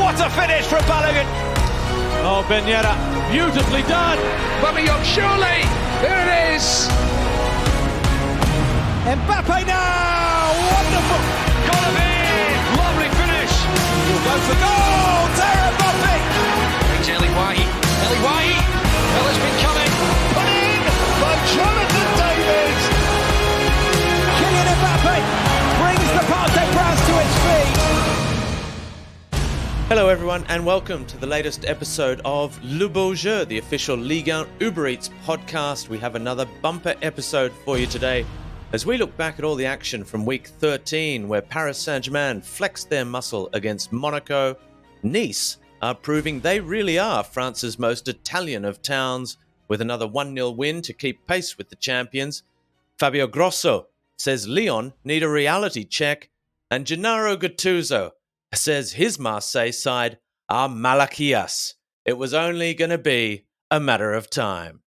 What a finish from Balogun. Oh, Benyetta, beautifully done. Aubameyang, surely. There it is. Mbappé now. Wonderful. Gotta be. Lovely finish. He'll go for goal. Terry Mbappé. It's Eli Wahi. Well, it's been coming. Put in by Jonathan David. Kylian Mbappé brings the Parc des Princes to its feet. Hello everyone and welcome to the latest episode of Le Beau Jeu, the official Ligue 1 Uber Eats podcast. We have another bumper episode for you today as we look back at all the action from week 13 where Paris Saint-Germain flexed their muscle against Monaco. Nice are proving they really are France's most Italian of towns with another 1-0 win to keep pace with the champions. Fabio Grosso says Lyon need a reality check, and Gennaro Gattuso says his Marseille side are Malachias. It was only going to be a matter of time.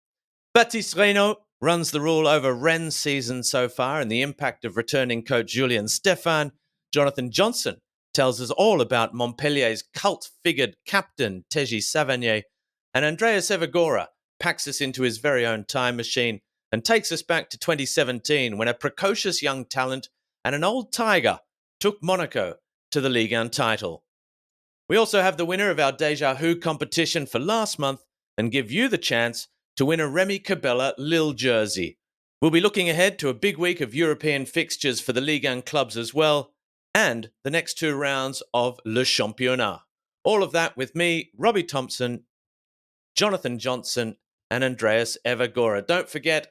Baptiste Reynaud runs the rule over Rennes' season so far and the impact of returning coach Julien Stéphan. Jonathan Johnson tells us all about Montpellier's cult-figured captain Téji Savanier. And Andreas Evagora packs us into his very own time machine and takes us back to 2017 when a precocious young talent and an old tiger took Monaco to the Ligue 1 title. We also have the winner of our Déjà Who competition for last month and give you the chance to win a Rémy Cabella Lille jersey. We'll be looking ahead to a big week of European fixtures for the Ligue 1 clubs as well, and the next two rounds of Le Championnat. All of that with me, Robbie Thomson, Jonathan Johnson, and Andreas Evagora. Don't forget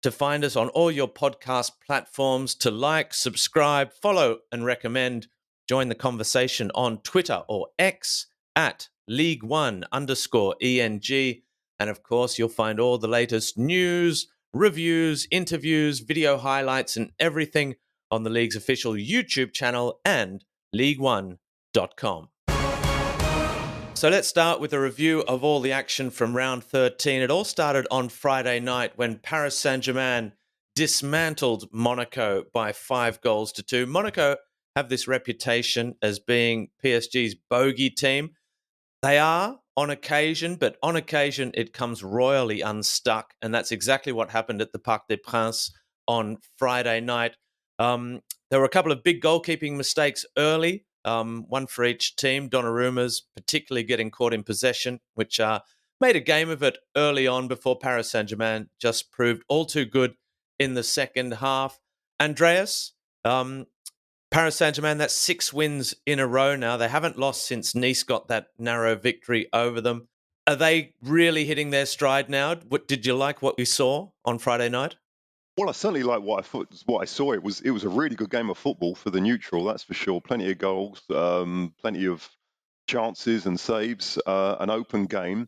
to find us on all your podcast platforms, to like, subscribe, follow, and recommend. Join the conversation on Twitter or X at League1_ENG. And of course, you'll find all the latest news, reviews, interviews, video highlights, and everything on the League's official YouTube channel and League1.com. So let's start with a review of all the action from round 13. It all started on Friday night when Paris Saint-Germain dismantled Monaco by 5-2. Monaco have this reputation as being PSG's bogey team. They are on occasion, but on occasion it comes royally unstuck, and that's exactly what happened at the Parc des Princes on Friday night. There were a couple of big goalkeeping mistakes early, one for each team. Donnaruma's particularly getting caught in possession, which made a game of it early on before Paris Saint-Germain just proved all too good in the second half. Andreas, Paris Saint-Germain, that's 6 wins in a row now. They haven't lost since Nice got that narrow victory over them. Are they really hitting their stride now? Did you like what we saw on Friday night? Well, I certainly like what I saw. It was a really good game of football for the neutral, that's for sure. Plenty of goals, plenty of chances and saves, an open game.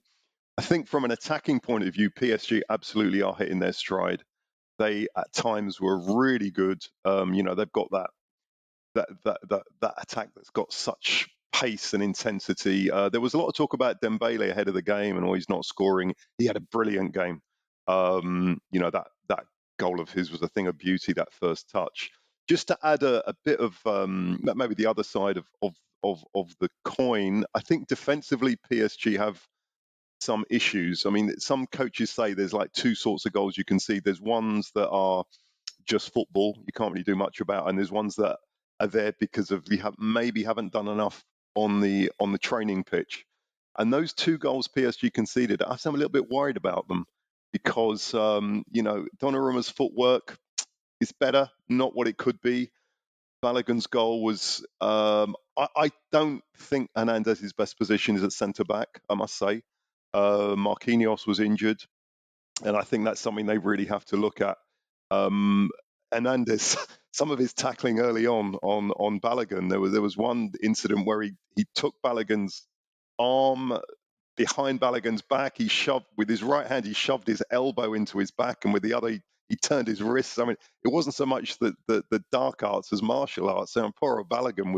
I think from an attacking point of view, PSG absolutely are hitting their stride. They at times were really good. They've got that attack that's got such pace and intensity. There was a lot of talk about Dembele ahead of the game and he's not scoring. He had a brilliant game. That goal of his was a thing of beauty, that first touch. Just to add a bit of maybe the other side of the coin, I think defensively PSG have some issues. I mean, some coaches say there's like two sorts of goals you can see. There's ones that are just football, you can't really do much about, and there's ones that are there because of maybe haven't done enough on the training pitch. And those 2 goals PSG conceded, I'm a little bit worried about them because Donnarumma's footwork is better, not what it could be. Balogun's goal was I don't think Hernandez's best position is at centre back, I must say. Marquinhos was injured, and I think that's something they really have to look at. Hernandez, some of his tackling early on Balogun, there was one incident where he took Balogun's arm behind Balogun's back. He shoved with his right hand, he shoved his elbow into his back, and with the other he turned his wrists. I mean, it wasn't so much the dark arts as martial arts. So poor Balogun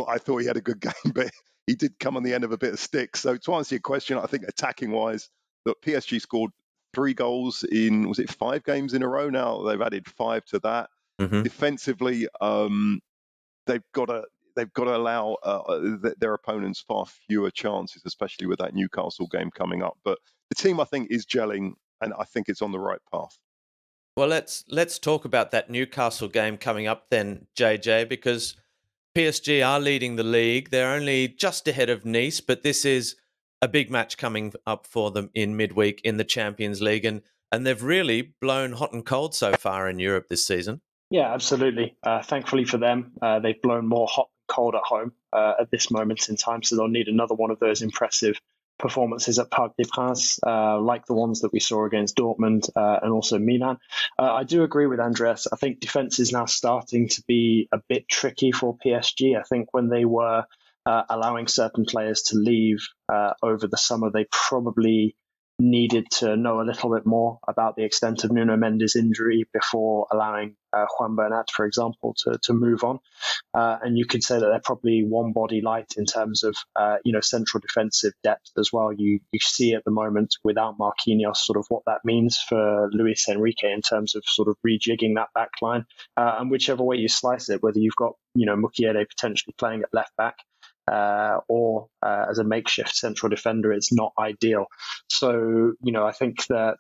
I thought he had a good game, but he did come on the end of a bit of stick. So to answer your question, I think attacking wise, that PSG scored 3 goals in, was it 5 games in a row now? They've added 5 to that. Mm-hmm. Defensively, they've got they've got to allow their opponents far fewer chances, especially with that Newcastle game coming up. But the team, I think, is gelling, and I think it's on the right path. Well, let's talk about that Newcastle game coming up then, JJ, because PSG are leading the league. They're only just ahead of Nice, but this is a big match coming up for them in midweek in the Champions League, and they've really blown hot and cold so far in Europe this season. Yeah, absolutely. Thankfully for them, they've blown more hot and cold at home at this moment in time, so they'll need another one of those impressive performances at Parc des Princes, like the ones that we saw against Dortmund and also Milan. I do agree with Andreas. I think defence is now starting to be a bit tricky for PSG. I think when they were allowing certain players to leave over the summer, they probably needed to know a little bit more about the extent of Nuno Mendes' injury before allowing Juan Bernat, for example, to move on. And you could say that they're probably one body light in terms of central defensive depth as well. You see at the moment without Marquinhos sort of what that means for Luis Enrique in terms of sort of rejigging that back line. And whichever way you slice it, whether you've got Mukiele potentially playing at left back, or as a makeshift central defender, it's not ideal. So, I think that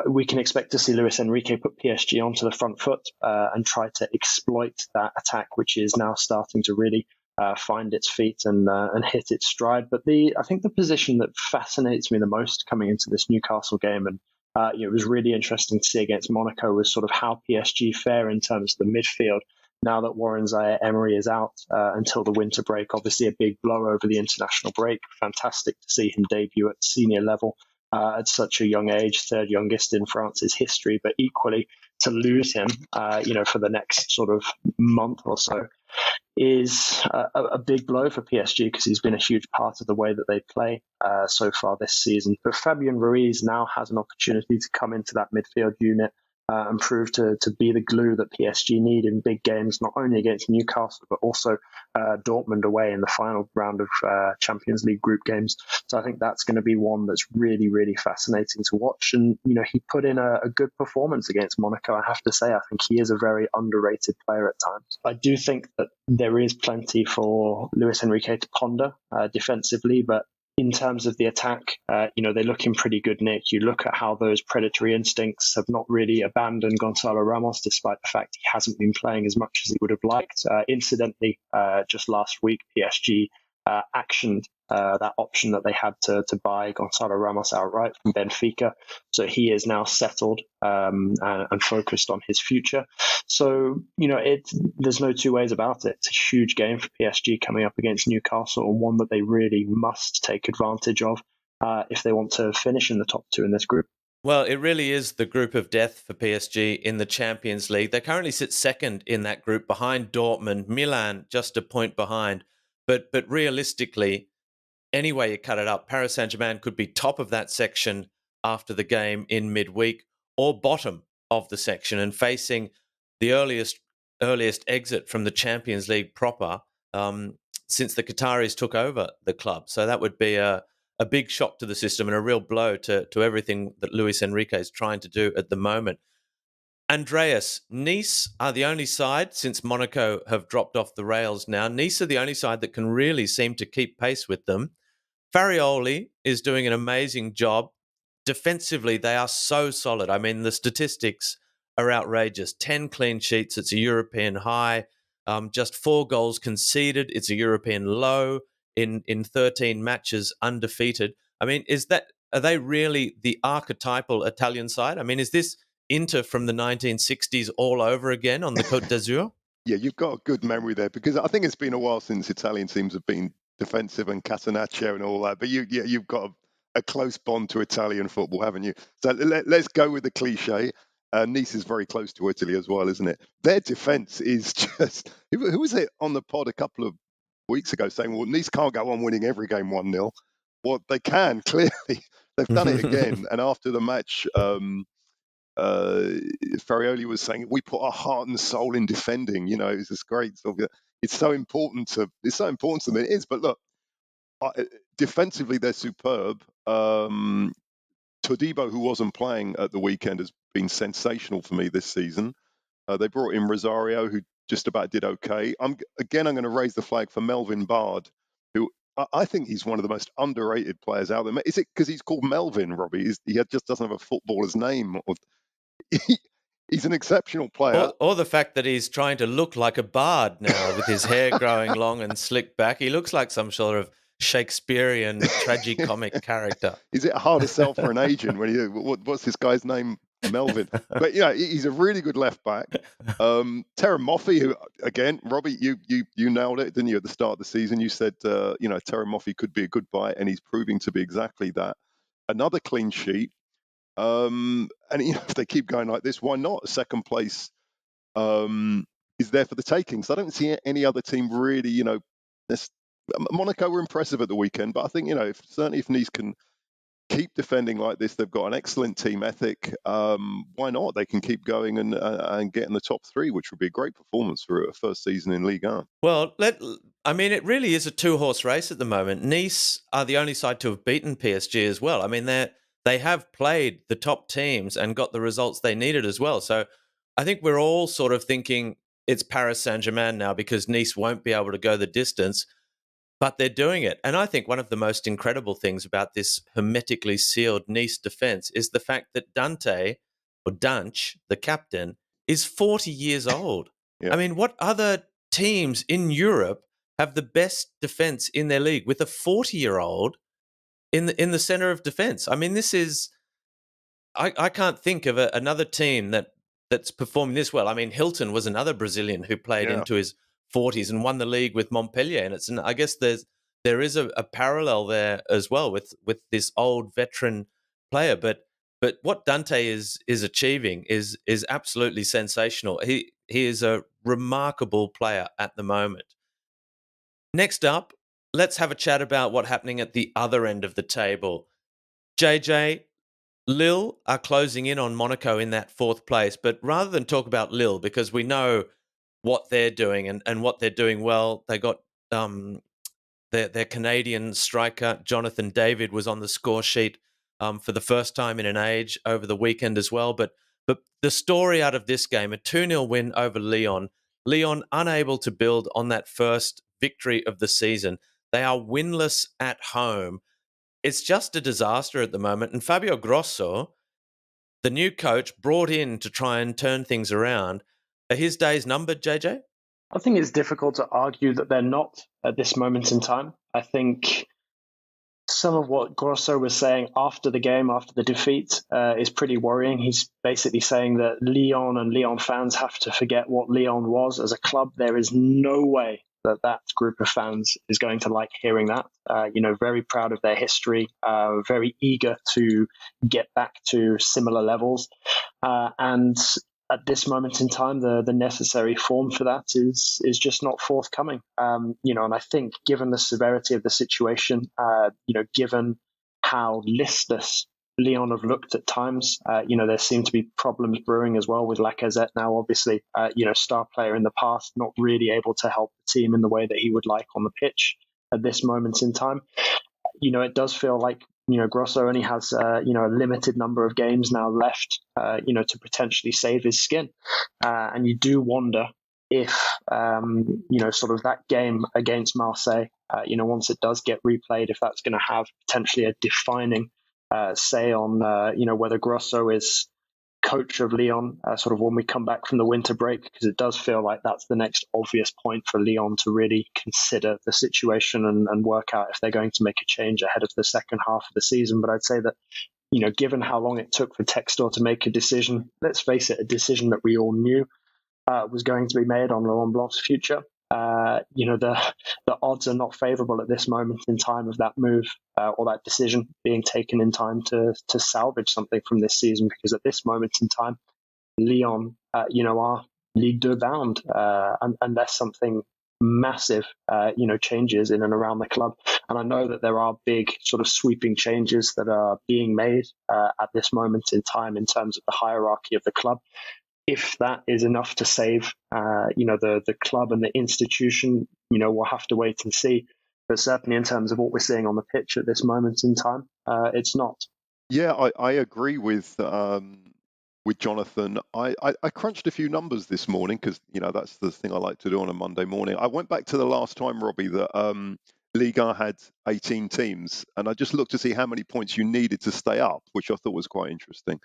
we can expect to see Luis Enrique put PSG onto the front foot and try to exploit that attack, which is now starting to really find its feet and hit its stride. But I think the position that fascinates me the most coming into this Newcastle game, and it was really interesting to see against Monaco, was sort of how PSG fare in terms of the midfield. Now that Warren Zaire-Emery is out until the winter break, obviously a big blow over the international break. Fantastic to see him debut at senior level at such a young age, third youngest in France's history, but equally to lose him, for the next sort of month or so is a big blow for PSG because he's been a huge part of the way that they play so far this season. But Fabian Ruiz now has an opportunity to come into that midfield unit and prove to be the glue that PSG need in big games, not only against Newcastle, but also Dortmund away in the final round of Champions League group games. So I think that's going to be one that's really, really fascinating to watch. And, he put in a good performance against Monaco. I have to say, I think he is a very underrated player at times. I do think that there is plenty for Luis Enrique to ponder defensively, but in terms of the attack, they look in pretty good nick. You look at how those predatory instincts have not really abandoned Gonzalo Ramos, despite the fact he hasn't been playing as much as he would have liked. Incidentally, just last week, PSG actioned that option that they had to buy Gonzalo Ramos outright from Benfica. So he is now settled and focused on his future. So, there's no two ways about it. It's a huge game for PSG coming up against Newcastle, and one that they really must take advantage of if they want to finish in the top two in this group. Well, it really is the group of death for PSG in the Champions League. They currently sit second in that group behind Dortmund, Milan just a point behind. But realistically, any way you cut it up, Paris Saint-Germain could be top of that section after the game in midweek, or bottom of the section and facing the earliest exit from the Champions League proper since the Qataris took over the club. So that would be a big shock to the system and a real blow to everything that Luis Enrique is trying to do at the moment. Andreas, Nice are the only side, since Monaco have dropped off the rails now, Nice are the only side that can really seem to keep pace with them. Farioli is doing an amazing job. Defensively, they are so solid. I mean, the statistics are outrageous. 10 clean sheets, it's a European high. Just 4 goals conceded, it's a European low. In 13 matches, undefeated. I mean, are they really the archetypal Italian side? I mean, is this Inter from the 1960s all over again on the Côte d'Azur? Yeah, you've got a good memory there, because I think it's been a while since Italian teams have been defensive and Catenaccio and all that. But you've got a close bond to Italian football, haven't you? So let's go with the cliche. Nice is very close to Italy as well, isn't it? Their defence is just... Who was it on the pod a couple of weeks ago saying, well, Nice can't go on winning every game 1-0. Well, they can, clearly. They've done it again. And after the match... Farioli was saying, we put our heart and soul in defending. It's this great sort of, it's so important to them. It is. But look, defensively they're superb. Todibo, who wasn't playing at the weekend, has been sensational for me this season. They brought in Rosario, who just about did okay. I'm going to raise the flag for Melvin Bard, who I think he's one of the most underrated players out there. Is it because he's called Melvin, Robbie? He just doesn't have a footballer's name. He's an exceptional player. Or the fact that he's trying to look like a bard now with his hair growing long and slicked back. He looks like some sort of Shakespearean tragicomic character. Is it a harder sell for an agent when what's this guy's name? Melvin. But he's a really good left back. Terry Moffey, who again, Robbie, you nailed it, didn't you? At the start of the season, you said Terry Moffey could be a good buy, and he's proving to be exactly that. Another clean sheet. And if they keep going like this, why not? Second place is there for the taking. So I don't see any other team really. Monaco were impressive at the weekend, but I think if Nice can keep defending like this, they've got an excellent team ethic. Why not? They can keep going and get in the top three, which would be a great performance for a first season in Ligue 1. Well, it really is a two-horse race at the moment. Nice are the only side to have beaten PSG as well. I mean, they have played the top teams and got the results they needed as well. So I think we're all sort of thinking it's Paris Saint-Germain now because Nice won't be able to go the distance, but they're doing it. And I think one of the most incredible things about this hermetically sealed Nice defence is the fact that Danch, the captain, is 40 years old. Yeah. I mean, what other teams in Europe have the best defence in their league with a 40-year-old in the centre of defence? I mean, this is... I can't think of another team that's performing this well. I mean, Hilton was another Brazilian who played into his 40s and won the league with Montpellier, and I guess there is a parallel there as well with this old veteran player. But what Dante is achieving is absolutely sensational. He is a remarkable player at the moment. Next up, let's have a chat about what's happening at the other end of the table. JJ, Lille are closing in on Monaco in that fourth place, but rather than talk about Lille, because we know what they're doing and what they're doing well, they got their Canadian striker, Jonathan David, was on the score sheet for the first time in an age over the weekend as well. But the story out of this game, a 2-0 win over Lyon. Lyon unable to build on that first victory of the season. They are winless at home. It's just a disaster at the moment. And Fabio Grosso, the new coach, brought in to try and turn things around. Are his days numbered, JJ? I think it's difficult to argue that they're not at this moment in time. I think some of what Grosso was saying after the game, after the defeat, is pretty worrying. He's basically saying that Lyon and Lyon fans have to forget what Lyon was as a club. There is no way that group of fans is going to like hearing that. Very proud of their history, very eager to get back to similar levels. And at this moment in time, the necessary form for that is just not forthcoming. And I think given the severity of the situation, given how listless Lyon have looked at times, there seem to be problems brewing as well with Lacazette now, obviously, star player in the past, not really able to help the team in the way that he would like on the pitch at this moment in time. It does feel like, Grosso only has, a limited number of games now left, to potentially save his skin. And you do wonder if, sort of that game against Marseille, once it does get replayed, if that's going to have potentially a defining say on, whether Grosso is coach of Lyon, sort of when we come back from the winter break, because it does feel like that's the next obvious point for Lyon to really consider the situation and work out if they're going to make a change ahead of the second half of the season. But I'd say that, given how long it took for Textor to make a decision, let's face it, a decision that we all knew was going to be made on Laurent Blanc's future. The odds are not favourable at this moment in time of that move or that decision being taken in time to salvage something from this season, because at this moment in time, Lyon, are Ligue 2 bound unless something massive, changes in and around the club. And I know that there are big sort of sweeping changes that are being made at this moment in time in terms of the hierarchy of the club. If that is enough to save, the club and the institution, we'll have to wait and see. But certainly in terms of what we're seeing on the pitch at this moment in time, it's not. Yeah, I agree with with Jonathan. I crunched a few numbers this morning because, that's the thing I like to do on a Monday morning. I went back to the last time, Robbie, that Ligue 1 had 18 teams, and I just looked to see how many points you needed to stay up, which I thought was quite interesting.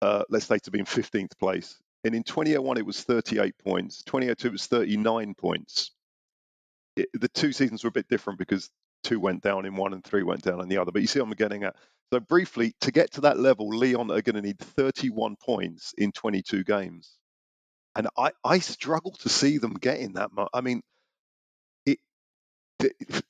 Let's say to be in 15th place. And in 2001, it was 38 points. 2002, it was 39 points. The two seasons were a bit different because 2 went down in one and 3 went down in the other. But you see what I'm getting at. So briefly, to get to that level, Lyon are going to need 31 points in 22 games. And I struggle to see them getting that much. I mean,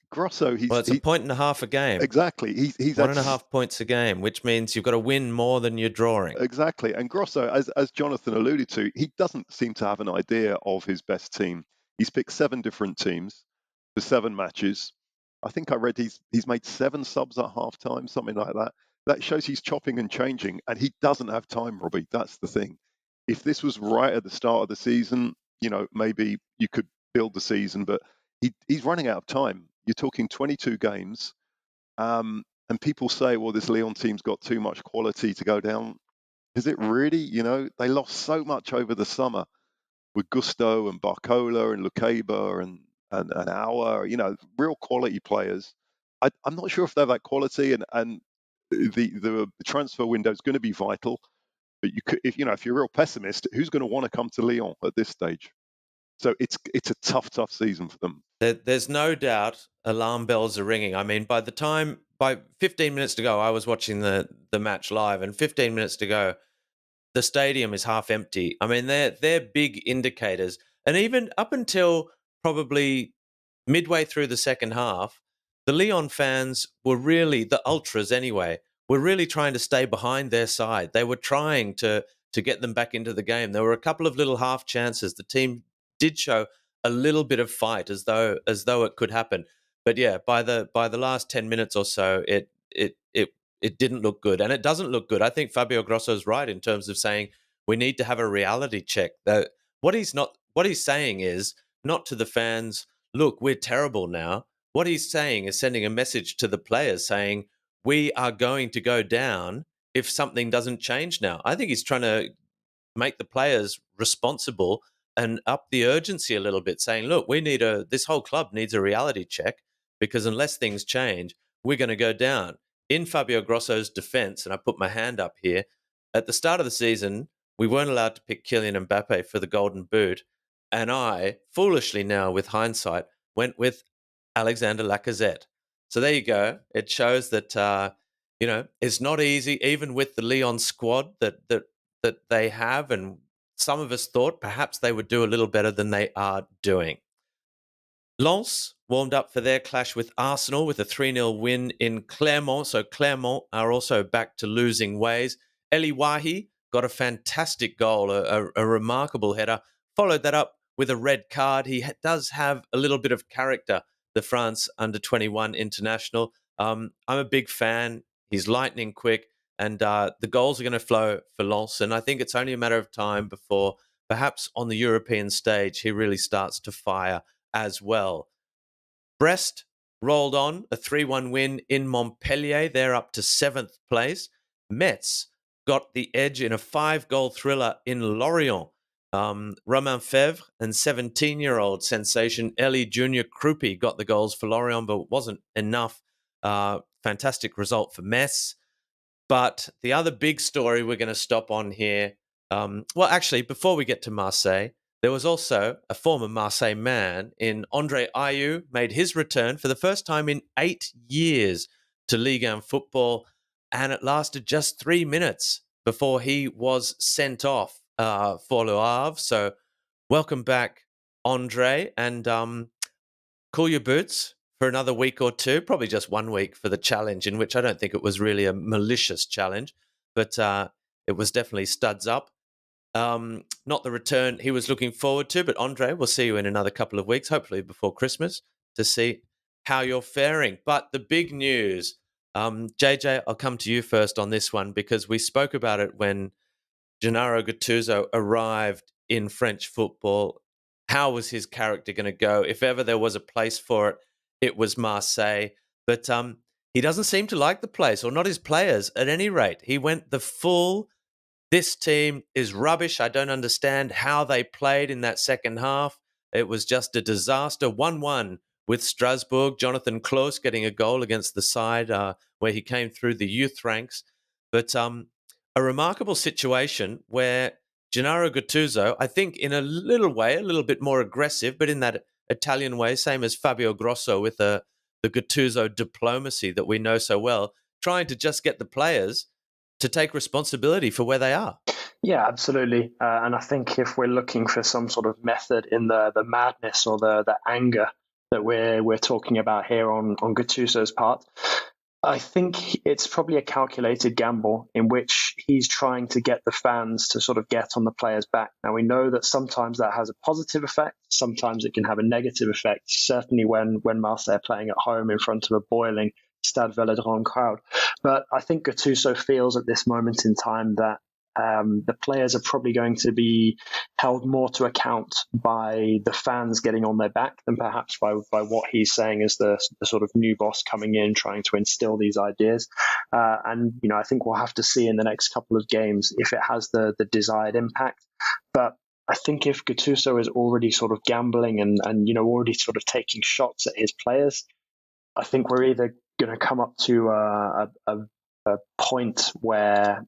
Grosso, it's a point and a half a game. Exactly. He's 1.5 points a game, which means you've got to win more than you're drawing. Exactly. And Grosso, as Jonathan alluded to, he doesn't seem to have an idea of his best team. He's picked 7 different teams for 7 matches. I think I read he's made 7 subs at halftime, something like that. That shows he's chopping and changing, and he doesn't have time, Robbie. That's the thing. If this was right at the start of the season, maybe you could build the season, but he's running out of time. You're talking 22 games, and people say, well, this Lyon team's got too much quality to go down. Is it really? They lost so much over the summer with Gusto and Barcola and Lukeba and Auer, real quality players. I'm not sure if they're that quality, and the transfer window is going to be vital. But if you're a real pessimist, who's going to want to come to Lyon at this stage? So it's a tough season for them. There's no doubt alarm bells are ringing. I mean, by 15 minutes to go, I was watching the match live, and 15 minutes to go, the stadium is half empty. I mean, they're big indicators. And even up until probably midway through the second half, the Lyon fans were really, the ultras anyway, were really trying to stay behind their side. They were trying to get them back into the game. There were a couple of little half chances. The team did show a little bit of fight as though it could happen. But yeah, by the last 10 minutes or so, it didn't look good, and it doesn't look good. I think Fabio Grosso's right in terms of saying we need to have a reality check. What he's saying is not to the fans, look, we're terrible now. What he's saying is sending a message to the players saying we are going to go down if something doesn't change now. I think he's trying to make the players responsible and up the urgency a little bit, saying, look, this whole club needs a reality check, because unless things change, we're going to go down. In Fabio Grosso's defense, and I put my hand up here, at the start of the season, we weren't allowed to pick Kylian Mbappé for the Golden Boot. And I, foolishly now with hindsight, went with Alexander Lacazette. So there you go. It shows that, it's not easy, even with the Lyon squad that they have. And some of us thought perhaps they would do a little better than they are doing. Lens warmed up for their clash with Arsenal with a 3-0 win in Clermont. So Clermont are also back to losing ways. Eli Wahi got a fantastic goal, a remarkable header. Followed that up with a red card. He does have a little bit of character, the France under-21 international. I'm a big fan. He's lightning quick, and the goals are going to flow for Lens. And I think it's only a matter of time before perhaps on the European stage he really starts to fire as well. Brest rolled on, a 3-1 win in Montpellier. They're up to 7th place. Metz got the edge in a 5-goal thriller in Lorient. Romain Fèvre and 17-year-old sensation Elie Junior Krupi got the goals for Lorient, but it wasn't enough. Fantastic result for Metz. But the other big story we're going to stop on here, actually, before we get to Marseille, there was also a former Marseille man in Andre Ayew, made his return for the first time in 8 years to Ligue 1 football, and it lasted just 3 minutes before he was sent off for Le Havre. So welcome back, Andre, and cool your boots for another week or two, probably just 1 week for the challenge, in which I don't think it was really a malicious challenge, but it was definitely studs up. Not the return he was looking forward to, but Andre, we'll see you in another couple of weeks, hopefully before Christmas, to see how you're faring. But the big news, JJ, I'll come to you first on this one, because we spoke about it when Gennaro Gattuso arrived in French football. How was his character going to go? If ever there was a place for it, it was Marseille. But he doesn't seem to like the place, or not his players at any rate. He went the full this team is rubbish. I don't understand how they played in that second half. It was just a disaster. 1-1 with Strasbourg. Jonathan Klaus getting a goal against the side where he came through the youth ranks. But a remarkable situation where Gennaro Gattuso, I think in a little way, a little bit more aggressive, but in that Italian way, same as Fabio Grosso with the Gattuso diplomacy that we know so well, trying to just get the players to take responsibility for where they are. Yeah, absolutely. And I think if we're looking for some sort of method in the madness or the anger that we're talking about here on Gattuso's part, I think it's probably a calculated gamble in which he's trying to get the fans to sort of get on the players' back. Now, we know that sometimes that has a positive effect. Sometimes it can have a negative effect, certainly when Marseille are playing at home in front of a boiling Stade Velodrome crowd. But I think Gattuso feels at this moment in time that the players are probably going to be held more to account by the fans getting on their back than perhaps by what he's saying as the sort of new boss coming in, trying to instill these ideas. And, I think we'll have to see in the next couple of games if it has the desired impact. But I think if Gattuso is already sort of gambling and already sort of taking shots at his players, I think we're either going to come up to a point where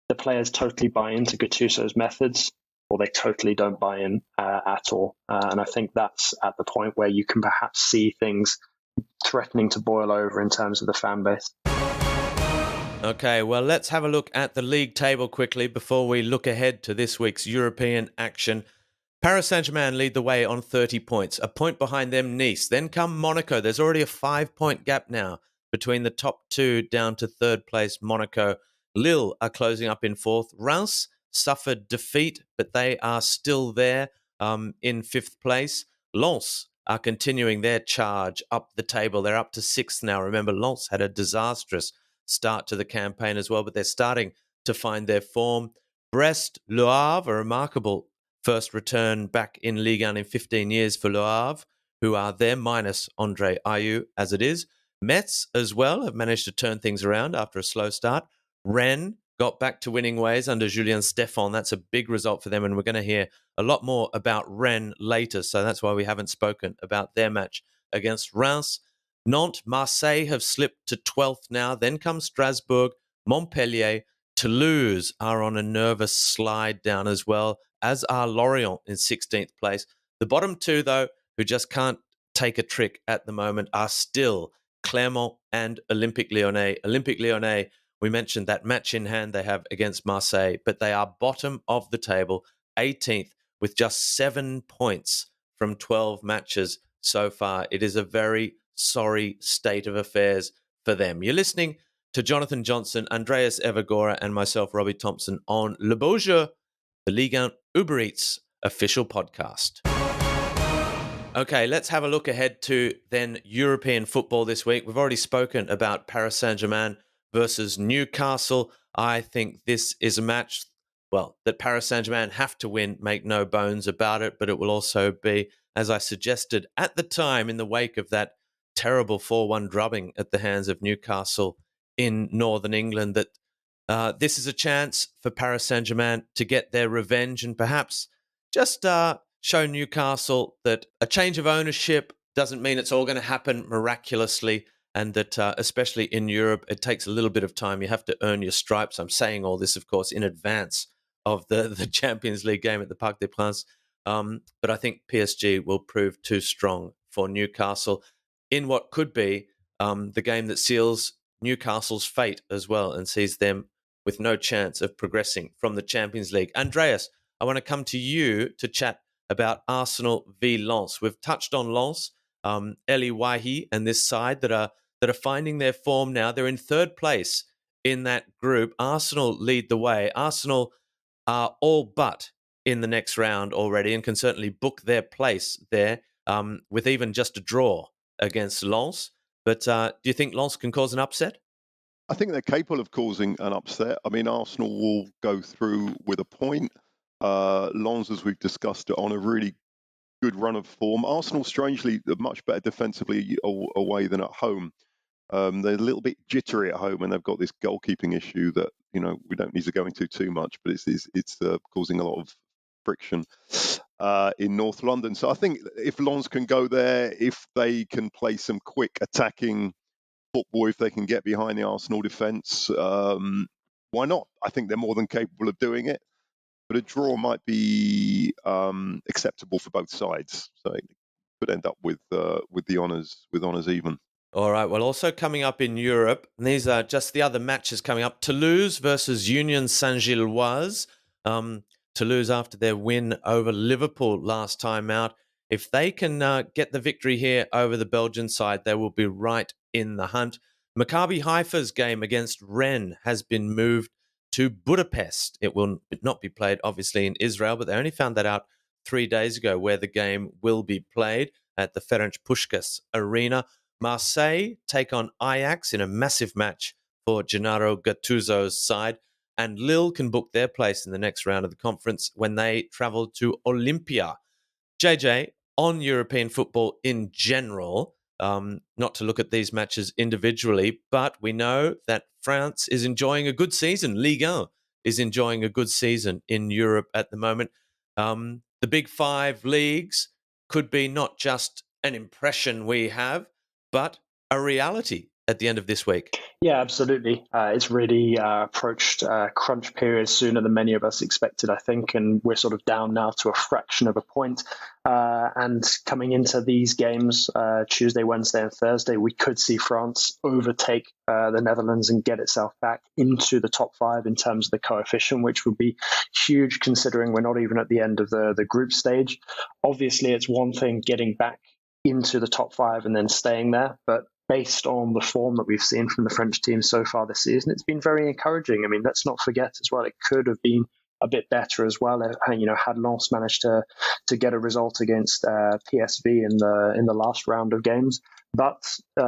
the players totally buy into Gattuso's methods, or they totally don't buy in at all. And I think that's at the point where you can perhaps see things threatening to boil over in terms of the fan base. Okay, well, let's have a look at the league table quickly before we look ahead to this week's European action. Paris Saint-Germain lead the way on 30 points. A point behind them, Nice. Then come Monaco. There's already a 5-point gap now between the top two down to third place, Monaco. Lille are closing up in fourth. Reims suffered defeat, but they are still there in fifth place. Lens are continuing their charge up the table. They're up to sixth now. Remember, Lens had a disastrous start to the campaign as well, but they're starting to find their form. Brest, Le Havre, a remarkable first return back in Ligue 1 in 15 years for Le Havre, who are there minus Andre Ayew as it is. Metz as well have managed to turn things around after a slow start. Rennes got back to winning ways under Julien Stéphan. That's a big result for them, and we're going to hear a lot more about Rennes later, so that's why we haven't spoken about their match against Reims. Nantes, Marseille have slipped to 12th now. Then comes Strasbourg, Montpellier. Toulouse are on a nervous slide down as well, as are Lorient in 16th place. The bottom two, though, who just can't take a trick at the moment, are still Clermont and Olympique Lyonnais. Olympique Lyonnais, we mentioned that match in hand they have against Marseille, but they are bottom of the table, 18th, with just 7 points from 12 matches so far. It is a very sorry state of affairs for them. You're listening to Jonathan Johnson, Andreas Evagora, and myself, Robbie Thomson, on Le Beau Jeu, the Ligue 1 Uber Eats official podcast. Okay, let's have a look ahead to then European football this week. We've already spoken about Paris Saint-Germain versus Newcastle. I think this is a match, well, that Paris Saint-Germain have to win, make no bones about it, but it will also be, as I suggested at the time in the wake of that terrible 4-1 drubbing at the hands of Newcastle in Northern England, that this is a chance for Paris Saint-Germain to get their revenge and perhaps just show Newcastle that a change of ownership doesn't mean it's all going to happen miraculously, and that especially in Europe, it takes a little bit of time. You have to earn your stripes. I'm saying all this, of course, in advance of the Champions League game at the Parc des Princes. But I think PSG will prove too strong for Newcastle in what could be the game that seals Newcastle's fate as well and sees them with no chance of progressing from the Champions League. Andreas, I want to come to you to chat about Arsenal v Lens. We've touched on Lens, Eli Wahi and this side that are finding their form now. They're in third place in that group. Arsenal lead the way. Arsenal are all but in the next round already and can certainly book their place there with even just a draw against Lens. But do you think Lens can cause an upset? I think they're capable of causing an upset. I mean, Arsenal will go through with a point. Lens, as we've discussed, are on a really good run of form. Arsenal, strangely, are much better defensively away than at home. They're a little bit jittery at home, and they've got this goalkeeping issue that we don't need to go into too much, but it's causing a lot of friction in North London. So I think if Lens can go there, if they can play some quick attacking football, if they can get behind the Arsenal defence, why not? I think they're more than capable of doing it. But a draw might be acceptable for both sides. So it could end up with the honours even. All right. Well, also coming up in Europe, and these are just the other matches coming up. Toulouse versus Union Saint-Gilloise. Toulouse, after their win over Liverpool last time out, if they can get the victory here over the Belgian side, they will be right in the hunt. Maccabi Haifa's game against Rennes has been moved to Budapest. It will not be played, obviously, in Israel, but they only found that out 3 days ago, where the game will be played at the Ferenc Puskás Arena. Marseille take on Ajax in a massive match for Gennaro Gattuso's side, and Lille can book their place in the next round of the conference when they travel to Olympia. JJ, on European football in general, not to look at these matches individually, but we know that France is enjoying a good season. Ligue 1 is enjoying a good season in Europe at the moment. The big five leagues could be not just an impression we have, but a reality at the end of this week. Yeah, absolutely. It's really approached crunch period sooner than many of us expected, I think, and we're sort of down now to a fraction of a point. And coming into these games, Tuesday, Wednesday, and Thursday, we could see France overtake the Netherlands and get itself back into the top five in terms of the coefficient, which would be huge considering we're not even at the end of the group stage. Obviously, it's one thing getting back into the top five and then staying there, but based on the form that we've seen from the French team so far this season, it's been very encouraging. I mean, let's not forget as well, it could have been a bit better as well. Had Lens managed to get a result against PSV in the last round of games. But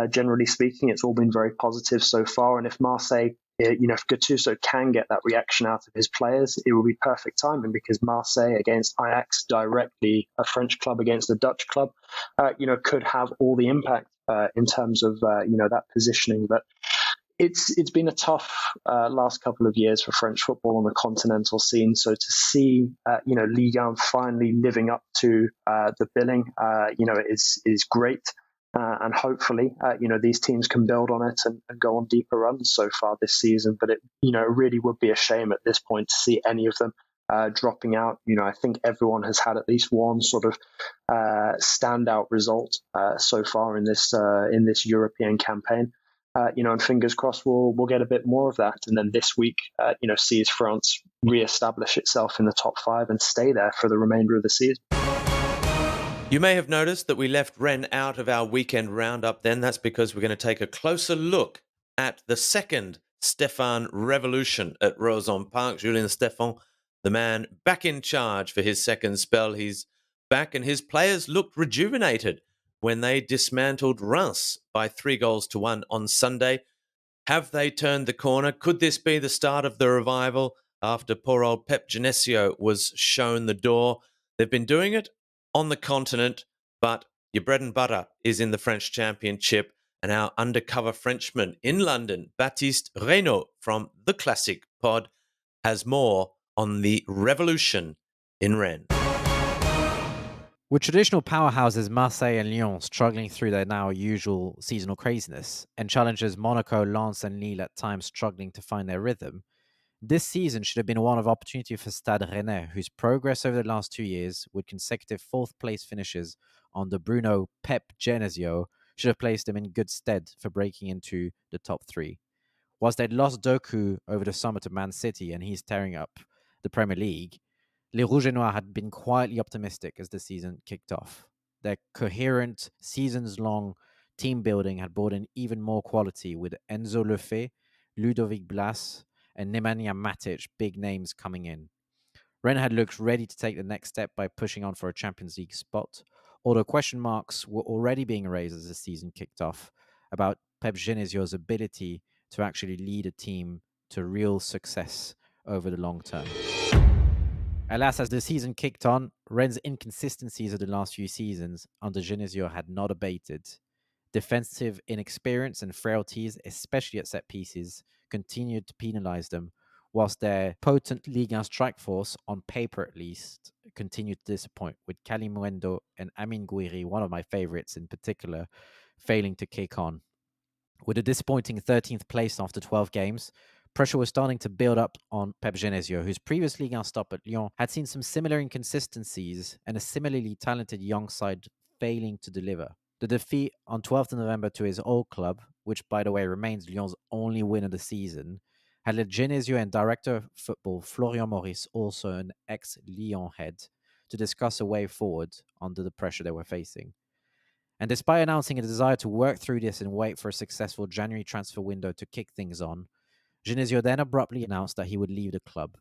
generally speaking, it's all been very positive so far. And if Marseille, if Gattuso can get that reaction out of his players, it will be perfect timing, because Marseille against Ajax directly, a French club against a Dutch club, could have all the impact in terms of that positioning. But it's been a tough last couple of years for French football on the continental scene. So to see Ligue 1 finally living up to the billing, is great. And hopefully, these teams can build on it and go on deeper runs so far this season. But it really would be a shame at this point to see any of them dropping out. I think everyone has had at least one sort of standout result so far in this European campaign. And fingers crossed we'll get a bit more of that. And then this week, sees France reestablish itself in the top five and stay there for the remainder of the season. You may have noticed that we left Rennes out of our weekend roundup then. That's because we're going to take a closer look at the second Stéphan revolution at Rozon Park. Julien Stéphan, the man back in charge for his second spell. He's back, and his players looked rejuvenated when they dismantled Reims by 3-1 on Sunday. Have they turned the corner? Could this be the start of the revival after poor old Pep Genesio was shown the door? They've been doing it on the continent, but your bread and butter is in the French Championship, and our undercover Frenchman in London, Baptiste Reynaud from the Classic Pod, has more on the revolution in Rennes. With traditional powerhouses Marseille and Lyon struggling through their now usual seasonal craziness, and challengers Monaco, Lens and Lille at times struggling to find their rhythm, this season should have been one of opportunity for Stade Rennais, whose progress over the last 2 years, with consecutive fourth-place finishes under Bruno Pep Genesio, should have placed them in good stead for breaking into the top three. Whilst they'd lost Doku over the summer to Man City and he's tearing up the Premier League, Les Rouges et Noirs had been quietly optimistic as the season kicked off. Their coherent, seasons-long team building had brought in even more quality, with Enzo Lefebvre, Ludovic Blas, and Nemanja Matic, big names coming in. Rennes had looked ready to take the next step by pushing on for a Champions League spot, although question marks were already being raised as the season kicked off about Pep Genesio's ability to actually lead a team to real success over the long term. Alas, as the season kicked on, Rennes' inconsistencies of the last few seasons under Genesio had not abated. Defensive inexperience and frailties, especially at set pieces, continued to penalise them, whilst their potent Ligue 1 strike force, on paper at least, continued to disappoint, with Kalimuendo and Amin Gouiri, one of my favourites in particular, failing to kick on. With a disappointing 13th place after 12 games, pressure was starting to build up on Pep Genesio, whose previous Ligue 1 stop at Lyon had seen some similar inconsistencies and a similarly talented young side failing to deliver. The defeat on 12th of November to his old club, which by the way remains Lyon's only win of the season, had led Genesio and director of football Florian Maurice, also an ex-Lyon head, to discuss a way forward under the pressure they were facing. And despite announcing a desire to work through this and wait for a successful January transfer window to kick things on, Genesio then abruptly announced that he would leave the club.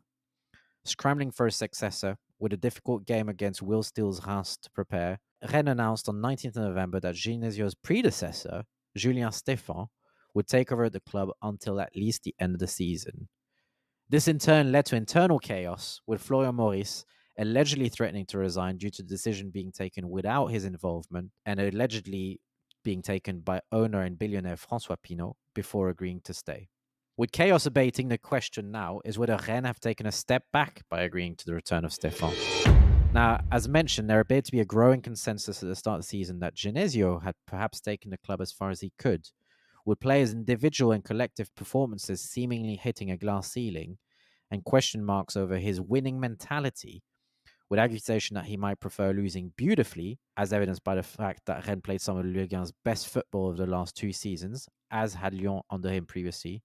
Scrambling for a successor, with a difficult game against Will Steele's Reims to prepare, Rennes announced on 19th of November that Genesio's predecessor, Julien Stéphan, would take over the club until at least the end of the season. This in turn led to internal chaos, with Florian Maurice allegedly threatening to resign due to the decision being taken without his involvement and allegedly being taken by owner and billionaire François Pinault before agreeing to stay. With chaos abating, the question now is whether Rennes have taken a step back by agreeing to the return of Stéphan. Now, as mentioned, there appeared to be a growing consensus at the start of the season that Genesio had perhaps taken the club as far as he could, with players' individual and collective performances seemingly hitting a glass ceiling, and question marks over his winning mentality, with accusation that he might prefer losing beautifully, as evidenced by the fact that Rennes played some of Ligue 1's best football of the last 2 seasons, as had Lyon under him previously,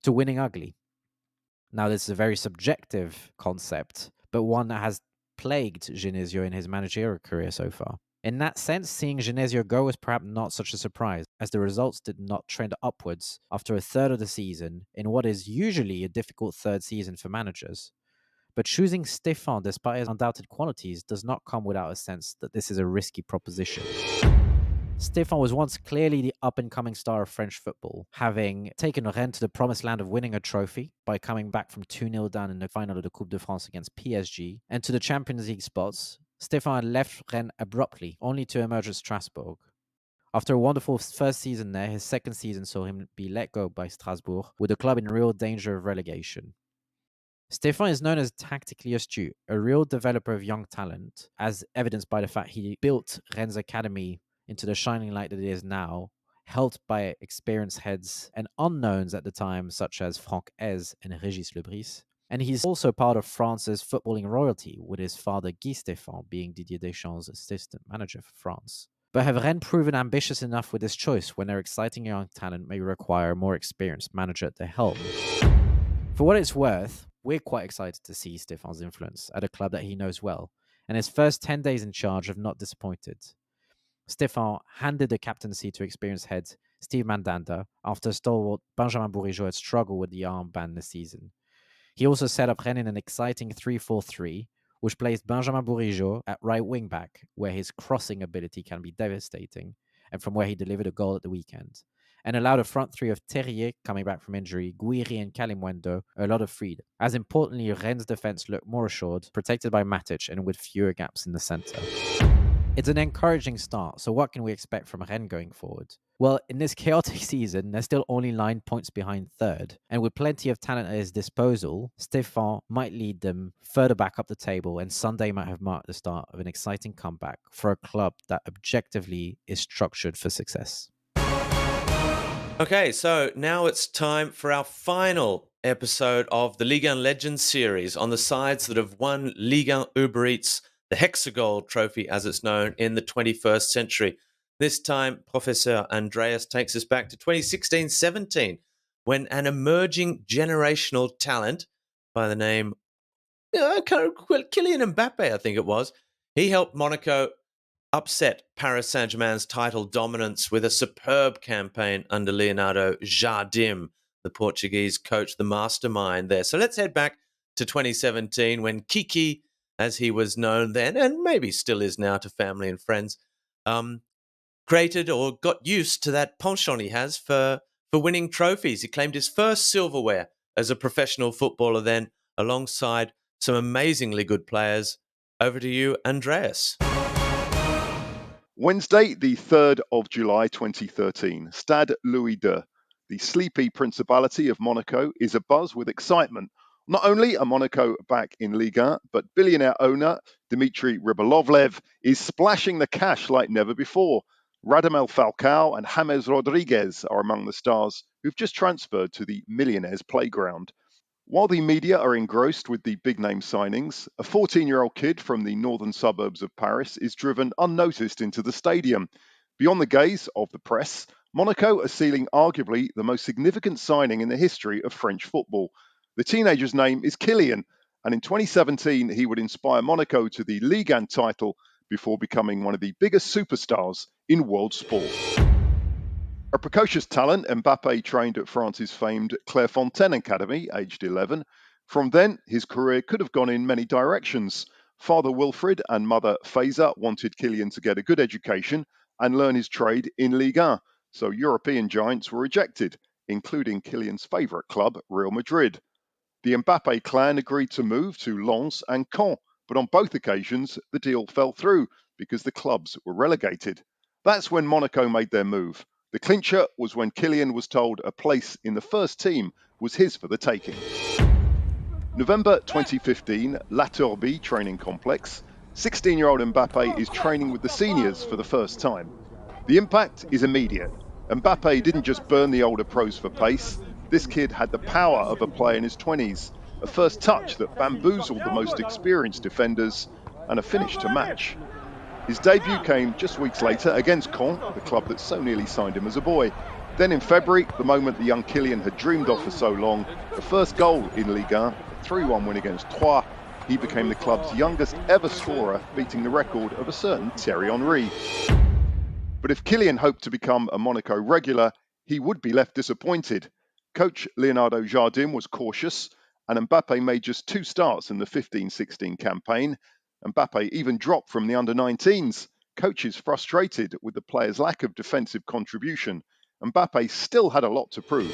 to winning ugly. Now, this is a very subjective concept, but one that has plagued Genesio in his managerial career so far. In that sense, seeing Genesio go was perhaps not such a surprise, as the results did not trend upwards after a third of the season in what is usually a difficult third season for managers. But choosing Stéphan, despite his undoubted qualities, does not come without a sense that this is a risky proposition. Stéphan was once clearly the up-and-coming star of French football, having taken Rennes to the promised land of winning a trophy by coming back from 2-0 down in the final of the Coupe de France against PSG, and to the Champions League spots. Stéphan had left Rennes abruptly, only to emerge at Strasbourg. After a wonderful first season there, his second season saw him be let go by Strasbourg, with the club in real danger of relegation. Stéphan is known as tactically astute, a real developer of young talent, as evidenced by the fact he built Rennes' academy into the shining light that it is now, helped by experienced heads and unknowns at the time, such as Franck Hez and Régis Lebris. And he's also part of France's footballing royalty, with his father Guy Stéphan being Didier Deschamps' assistant manager for France. But have Rennes proven ambitious enough with this choice when their exciting young talent may require a more experienced manager at the helm? For what it's worth, we're quite excited to see Stéphan's influence at a club that he knows well, and his first 10 days in charge have not disappointed. Stéphan handed the captaincy to experienced head Steve Mandanda after stalwart Benjamin Bourigeaud had struggled with the armband this season. He also set up Rennes in an exciting 3-4-3, which placed Benjamin Bourigeaud at right wing back, where his crossing ability can be devastating, and from where he delivered a goal at the weekend, and allowed a front three of Terrier coming back from injury, Gouiri and Kalimuendo a lot of freedom. As importantly, Rennes' defense looked more assured, protected by Matic and with fewer gaps in the center. It's an encouraging start, so what can we expect from Rennes going forward? Well, in this chaotic season, they're still only 9 points behind third, and with plenty of talent at his disposal, Stéphan might lead them further back up the table, and Sunday might have marked the start of an exciting comeback for a club that objectively is structured for success. Okay, so now it's time for our final episode of the Ligue 1 Legends series on the sides that have won Ligue 1 Uber Eats, the Hexagol Trophy as it's known, in the 21st century. This time, Professor Andreas takes us back to 2016-17, when an emerging generational talent by the name Kylian Mbappé, I think it was, he helped Monaco upset Paris Saint-Germain's title dominance with a superb campaign under Leonardo Jardim, the Portuguese coach, the mastermind there. So let's head back to 2017 when Kiki, as he was known then, and maybe still is now to family and friends, created or got used to that penchant he has for winning trophies. He claimed his first silverware as a professional footballer then, alongside some amazingly good players. Over to you, Andreas. Wednesday, the 3rd of July 2013, Stade Louis II, the sleepy Principality of Monaco, is abuzz with excitement Not only are Monaco back in Ligue 1, but billionaire owner Dmitry Rybolovlev is splashing the cash like never before. Radamel Falcao and James Rodriguez are among the stars who've just transferred to the millionaire's playground. While the media are engrossed with the big-name signings, a 14-year-old kid from the northern suburbs of Paris is driven unnoticed into the stadium. Beyond the gaze of the press, Monaco are sealing arguably the most significant signing in the history of French football. The teenager's name is Kylian, and in 2017 he would inspire Monaco to the Ligue 1 title before becoming one of the biggest superstars in world sport. A precocious talent, Mbappé trained at France's famed Clairefontaine Academy, aged 11. From then, his career could have gone in many directions. Father Wilfred and mother Faiza wanted Kylian to get a good education and learn his trade in Ligue 1, so European giants were rejected, including Kylian's favourite club, Real Madrid. The Mbappé clan agreed to move to Lens and Caen, but on both occasions the deal fell through because the clubs were relegated. That's when Monaco made their move. The clincher was when Kylian was told a place in the first team was his for the taking. November 2015, La Turbie training complex. 16-year-old Mbappé is training with the seniors for the first time. The impact is immediate. Mbappé didn't just burn the older pros for pace. This kid had the power of a player in his 20s, a first touch that bamboozled the most experienced defenders, and a finish to match. His debut came just weeks later against Caen, the club that so nearly signed him as a boy. Then in February, the moment the young Kylian had dreamed of for so long, the first goal in Ligue 1, a 3-1 win against Troyes, he became the club's youngest ever scorer, beating the record of a certain Thierry Henry. But if Kylian hoped to become a Monaco regular, he would be left disappointed. Coach Leonardo Jardim was cautious, and Mbappé made just 2 starts in the 15-16 campaign. Mbappé even dropped from the under-19s. Coaches frustrated with the player's lack of defensive contribution. Mbappé still had a lot to prove.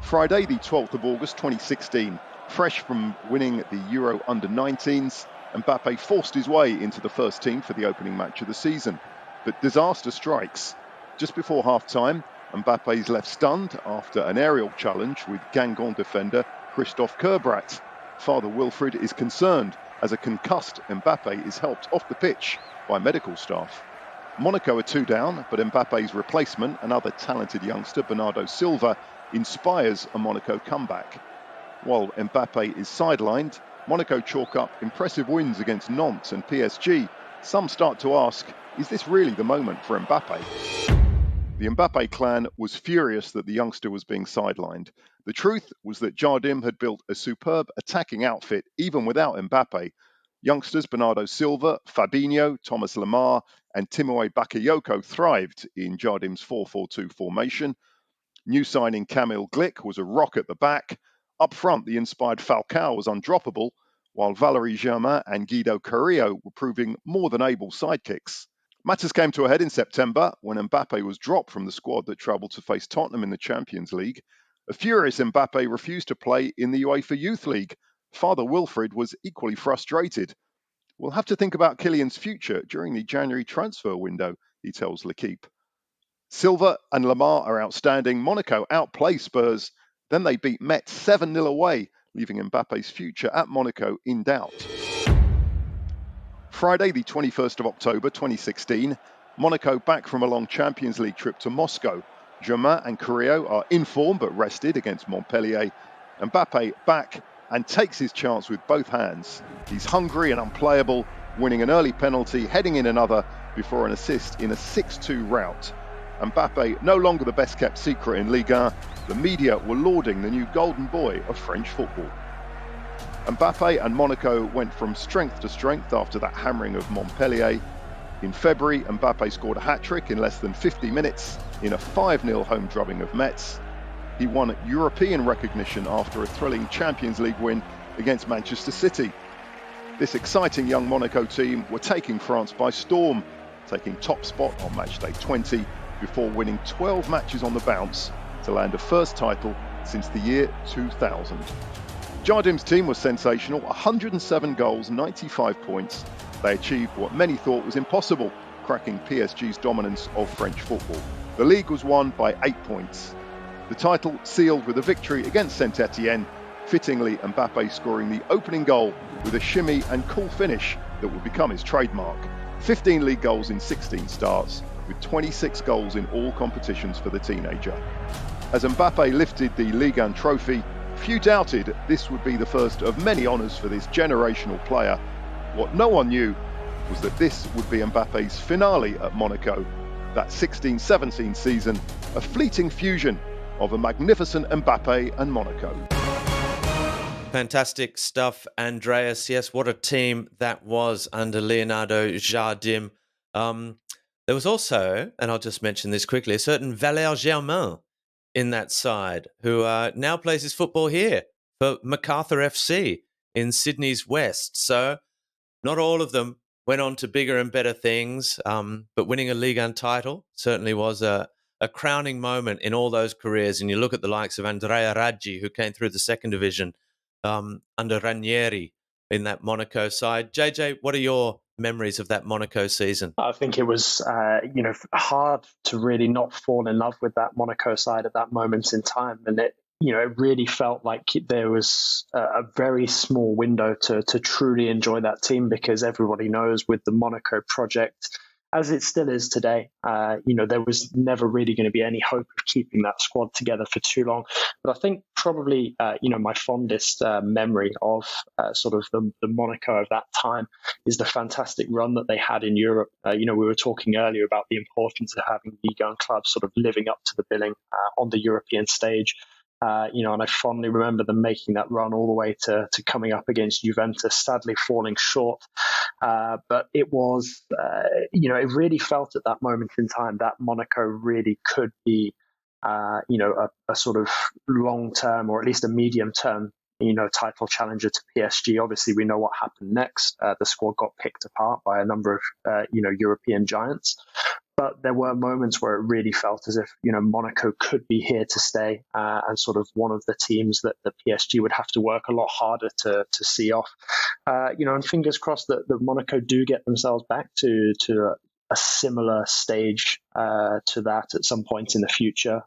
Friday, the 12th of August 2016, fresh from winning the Euro under-19s, Mbappé forced his way into the first team for the opening match of the season. But disaster strikes. Just before half-time, Mbappé is left stunned after an aerial challenge with Guingamp defender Christophe Kerbrat. Father Wilfred is concerned as a concussed Mbappé is helped off the pitch by medical staff. Monaco are 2 down, but Mbappe's replacement, another talented youngster, Bernardo Silva, inspires a Monaco comeback. While Mbappé is sidelined, Monaco chalk up impressive wins against Nantes and PSG. Some start to ask, is this really the moment for Mbappé? The Mbappé clan was furious that the youngster was being sidelined. The truth was that Jardim had built a superb attacking outfit even without Mbappé. Youngsters Bernardo Silva, Fabinho, Thomas Lemar and Timoe Bakayoko thrived in Jardim's 4-4-2 formation. New signing Kamil Glik was a rock at the back. Up front, the inspired Falcao was undroppable, while Valery Germain and Guido Carrillo were proving more than able sidekicks. Matters came to a head in September when Mbappé was dropped from the squad that travelled to face Tottenham in the Champions League. A furious Mbappé refused to play in the UEFA Youth League. Father Wilfred was equally frustrated. We'll have to think about Kylian's future during the January transfer window, he tells L'Equipe. Silva and Lemar are outstanding. Monaco outplay Spurs. Then they beat Metz 7-0 away, leaving Mbappe's future at Monaco in doubt. Friday, the 21st of October 2016, Monaco back from a long Champions League trip to Moscow. Germain and Carrillo are in form but rested against Montpellier. Mbappé back and takes his chance with both hands. He's hungry and unplayable, winning an early penalty, heading in another before an assist in a 6-2 rout. Mbappé no longer the best kept secret in Ligue 1. The media were lauding the new golden boy of French football. Mbappé and Monaco went from strength to strength after that hammering of Montpellier. In February, Mbappé scored a hat-trick in less than 50 minutes in a 5-0 home drubbing of Metz. He won European recognition after a thrilling Champions League win against Manchester City. This exciting young Monaco team were taking France by storm, taking top spot on matchday 20 before winning 12 matches on the bounce to land a first title since the year 2000. Jardim's team was sensational, 107 goals, 95 points. They achieved what many thought was impossible, cracking PSG's dominance of French football. The league was won by 8 points. The title sealed with a victory against Saint-Etienne Fittingly, Mbappé scoring the opening goal with a shimmy and cool finish that would become his trademark. 15 league goals in 16 starts, with 26 goals in all competitions for the teenager. As Mbappé lifted the Ligue 1 trophy, few doubted this would be the first of many honours for this generational player. What no one knew was that this would be Mbappé's finale at Monaco. That 16-17 season, a fleeting fusion of a magnificent Mbappé and Monaco. Fantastic stuff, Andreas. Yes, what a team that was under Leonardo Jardim. There was also, and I'll just mention this quickly, a certain Valère Germain in that side who now plays his football here for MacArthur FC in Sydney's West. So not all of them went on to bigger and better things, but winning a Ligue 1 title certainly was a crowning moment in all those careers. And you look at the likes of Andrea Raggi, who came through the second division under Ranieri in that Monaco side. JJ, what are your memories of that Monaco season? I think it was, hard to really not fall in love with that Monaco side at that moment in time. And it really felt like there was a very small window to truly enjoy that team, because everybody knows with the Monaco project, as it still is today, there was never really going to be any hope of keeping that squad together for too long. But I think probably, my fondest memory of sort of the Monaco of that time is the fantastic run that they had in Europe. We were talking earlier about the importance of having Ligue 1 clubs sort of living up to the billing on the European stage. And I fondly remember them making that run all the way to coming up against Juventus, sadly falling short. But it was, it really felt at that moment in time that Monaco really could be, a sort of long-term or at least a medium-term, title challenger to PSG. Obviously, we know what happened next. The squad got picked apart by a number of, European giants. But there were moments where it really felt as if, Monaco could be here to stay and sort of one of the teams that the PSG would have to work a lot harder to see off. And fingers crossed that Monaco do get themselves back to a similar stage to that at some point in the future.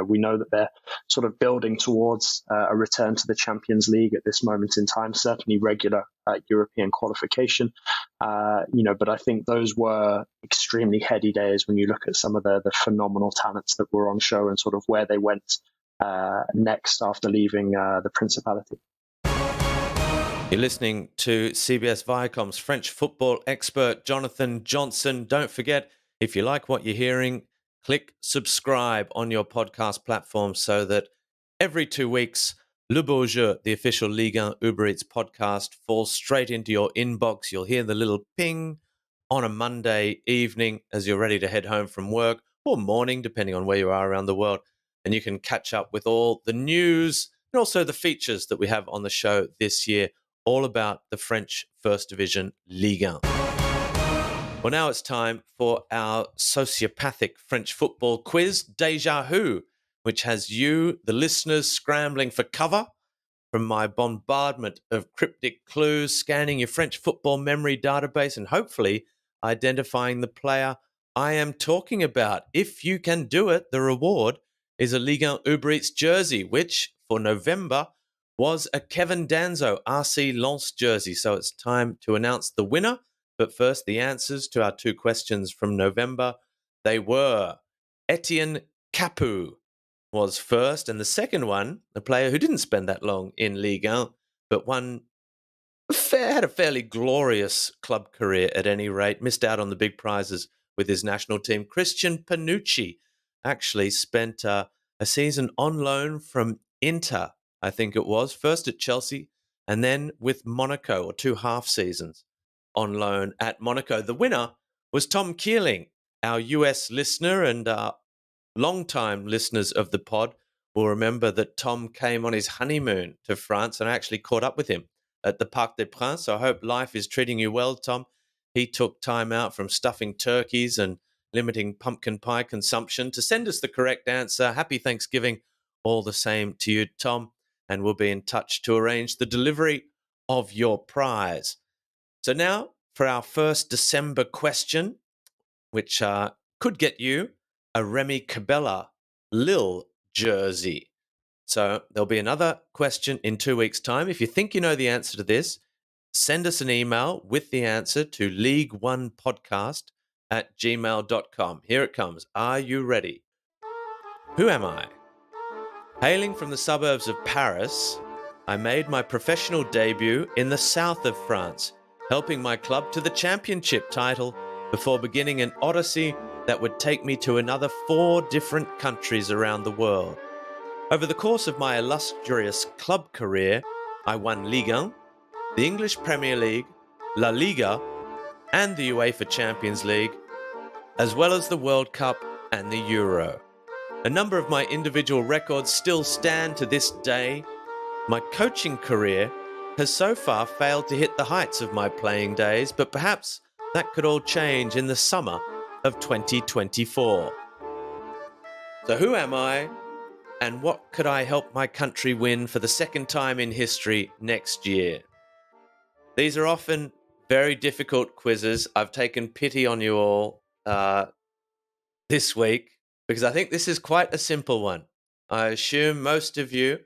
We know that they're sort of building towards a return to the Champions League at this moment in time, certainly regular European qualification. But I think those were extremely heady days when you look at some of the phenomenal talents that were on show and sort of where they went next after leaving the Principality. You're listening to CBS-Viacom's French football expert, Jonathan Johnson. Don't forget, if you like what you're hearing, click subscribe on your podcast platform so that every 2 weeks, Le Beau Jeu, the official Ligue 1 Uber Eats podcast, falls straight into your inbox. You'll hear the little ping on a Monday evening as you're ready to head home from work, or morning, depending on where you are around the world. And you can catch up with all the news and also the features that we have on the show this year, all about the French First Division Ligue 1. Well, now it's time for our sociopathic French football quiz, Déjà Who, which has you, the listeners, scrambling for cover from my bombardment of cryptic clues, scanning your French football memory database and hopefully identifying the player I am talking about. If you can do it, the reward is a Ligue 1 Uber Eats jersey, which for November was a Kevin Danzo RC Lens jersey. So it's time to announce the winner. But first, the answers to our 2 questions from November. They were Etienne Capoue was first, and the second one, a player who didn't spend that long in Ligue 1, but had a fairly glorious club career at any rate, missed out on the big prizes with his national team. Christian Panucci actually spent a season on loan from Inter, I think it was, first at Chelsea and then with Monaco, or 2 half seasons on loan at Monaco. The winner was Tom Keeling, our US listener, and long-time listeners of the pod will remember that Tom came on his honeymoon to France, and I actually caught up with him at the Parc des Princes. So I hope life is treating you well, Tom. He took time out from stuffing turkeys and limiting pumpkin pie consumption to send us the correct answer. Happy Thanksgiving all the same to you, Tom, and we'll be in touch to arrange the delivery of your prize. So now for our first December question, which could get you a Rémy Cabella Lille jersey. So there'll be another question in 2 weeks' time. If you think you know the answer to this, send us an email with the answer to league1podcast@gmail.com. Here it comes. Are you ready? Who am I? Hailing from the suburbs of Paris, I made my professional debut in the south of France, helping my club to the championship title before beginning an odyssey that would take me to another 4 different countries around the world. Over the course of my illustrious club career, I won Ligue 1, the English Premier League, La Liga, and the UEFA Champions League, as well as the World Cup and the Euro. A number of my individual records still stand to this day. My coaching career has so far failed to hit the heights of my playing days, but perhaps that could all change in the summer of 2024. So who am I, and what could I help my country win for the second time in history next year? These are often very difficult quizzes. I've taken pity on you all this week because I think this is quite a simple one. I assume most of you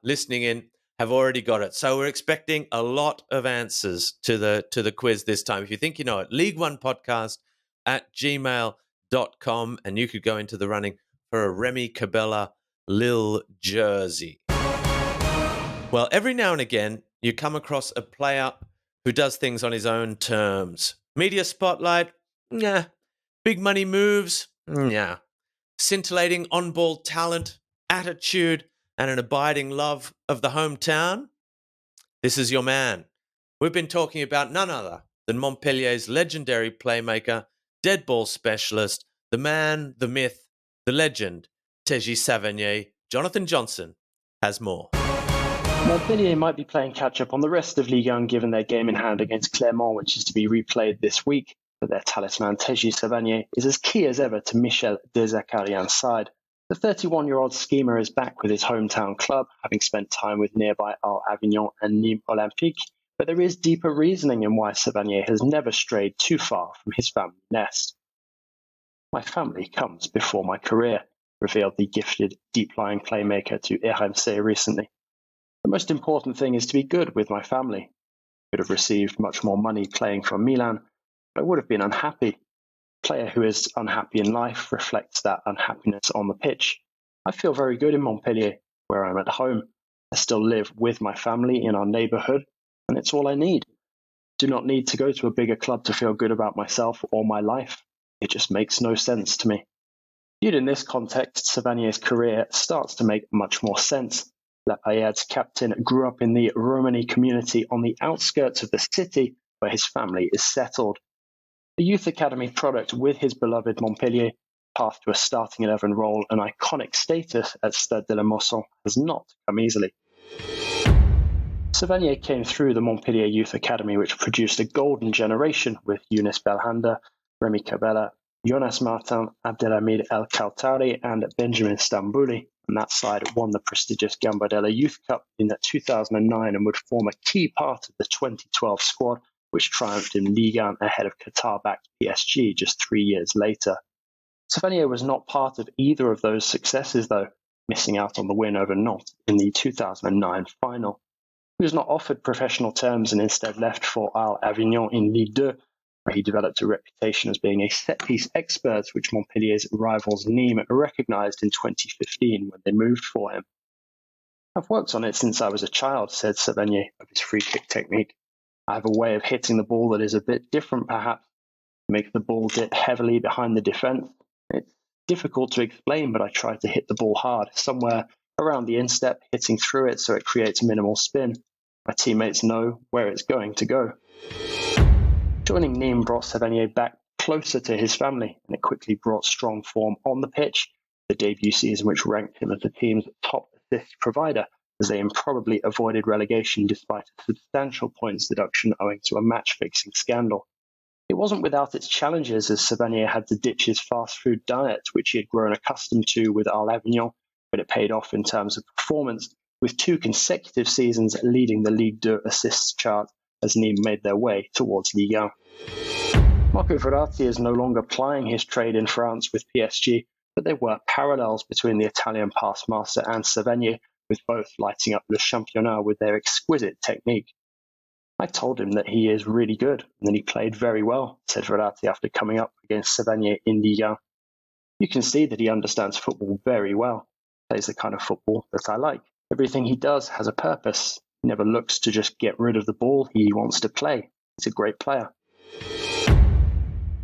listening in have already got it. So we're expecting a lot of answers to the quiz this time. If you think you know it, league1podcast@gmail.com, and you could go into the running for a Rémy Cabella Lille jersey. Well, every now and again, you come across a player who does things on his own terms. Media spotlight? Nah. Big money moves? Nah. Scintillating on-ball talent, attitude, and an abiding love of the hometown? This is your man. We've been talking about none other than Montpellier's legendary playmaker, dead ball specialist, the man, the myth, the legend, Téji Savanier. Jonathan Johnson has more. Montpellier might be playing catch-up on the rest of Ligue 1 given their game in hand against Clermont, which is to be replayed this week. But their talisman Téji Savanier is as key as ever to Michel Dezacarian's side. The 31-year-old schemer is back with his hometown club, having spent time with nearby Al Avignon and Nîmes Olympique, but there is deeper reasoning in why Savanier has never strayed too far from his family nest. My family comes before my career, revealed the gifted, deep-lying playmaker to RMC recently. The most important thing is to be good with my family. I could have received much more money playing for Milan, but I would have been unhappy. A player who is unhappy in life reflects that unhappiness on the pitch. I feel very good in Montpellier, where I'm at home. I still live with my family in our neighbourhood, and it's all I need. I do not need to go to a bigger club to feel good about myself or my life. It just makes no sense to me. Viewed in this context, Savanier's career starts to make much more sense. Lafayette's captain grew up in the Romani community on the outskirts of the city where his family is settled. The youth academy product with his beloved Montpellier, path to a starting 11 role and iconic status at Stade de la Mosson has not come easily. Savanier came through the Montpellier Youth Academy, which produced a golden generation with Younes Belhanda, Rémy Cabella, Jonas Martin, Abdelhamid El Kautari, and Benjamin Stambouli. And that side won the prestigious Gambardella Youth Cup in 2009 and would form a key part of the 2012 squad, which triumphed in Ligue 1 ahead of Qatar-backed PSG just 3 years later. Savanier was not part of either of those successes, though, missing out on the win over Nantes in the 2009 final. He was not offered professional terms and instead left for Al Avignon in Ligue 2, where he developed a reputation as being a set-piece expert, which Montpellier's rivals Nîmes recognised in 2015 when they moved for him. I've worked on it since I was a child, said Savanier of his free-kick technique. I have a way of hitting the ball that is a bit different, perhaps. Make the ball dip heavily behind the defence. It's difficult to explain, but I try to hit the ball hard, somewhere around the instep, hitting through it so it creates minimal spin. My teammates know where it's going to go. Joining Nîmes brought Savanier back closer to his family, and it quickly brought strong form on the pitch, the debut season which ranked him as the team's top assist provider, as they improbably avoided relegation despite a substantial points deduction owing to a match-fixing scandal. It wasn't without its challenges, as Savanier had to ditch his fast-food diet, which he had grown accustomed to with Al Avignon, but it paid off in terms of performance, with 2 consecutive seasons leading the Ligue 2 assists chart as Nîmes made their way towards Ligue 1. Marco Verratti is no longer plying his trade in France with PSG, but there were parallels between the Italian pass master and Savanier, with both lighting up Le Championnat with their exquisite technique. I told him that he is really good and that he played very well, said Verratti after coming up against Savanier in Ligue. You can see that he understands football very well, plays the kind of football that I like. Everything he does has a purpose. He never looks to just get rid of the ball, he wants to play. He's a great player.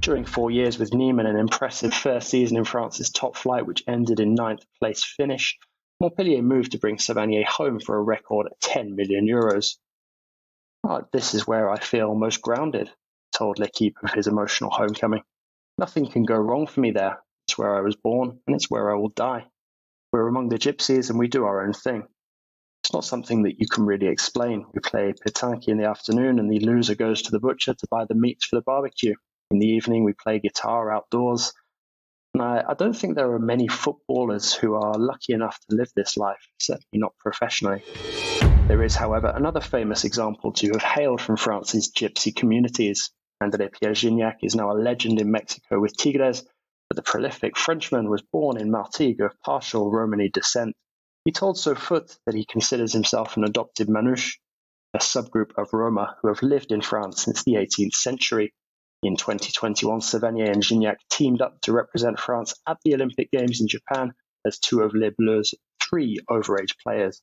During 4 years with Nîmes and an impressive first season in France's top flight, which ended in 9th place finish, Montpellier moved to bring Savanier home for a record €10 million. This is where I feel most grounded, told L'Équipe of his emotional homecoming. Nothing can go wrong for me there. It's where I was born, and it's where I will die. We're among the gypsies, and we do our own thing. It's not something that you can really explain. We play pétanque in the afternoon, and the loser goes to the butcher to buy the meat for the barbecue. In the evening, we play guitar outdoors. And I don't think there are many footballers who are lucky enough to live this life, certainly not professionally. There is, however, another famous example to have hailed from France's gypsy communities. André Pierre Gignac is now a legend in Mexico with Tigres, but the prolific Frenchman was born in Martigues of partial Romani descent. He told SoFoot that he considers himself an adopted Manouche, a subgroup of Roma who have lived in France since the 18th century. In 2021, Savanier and Gignac teamed up to represent France at the Olympic Games in Japan as two of Les Bleus' 3 overage players.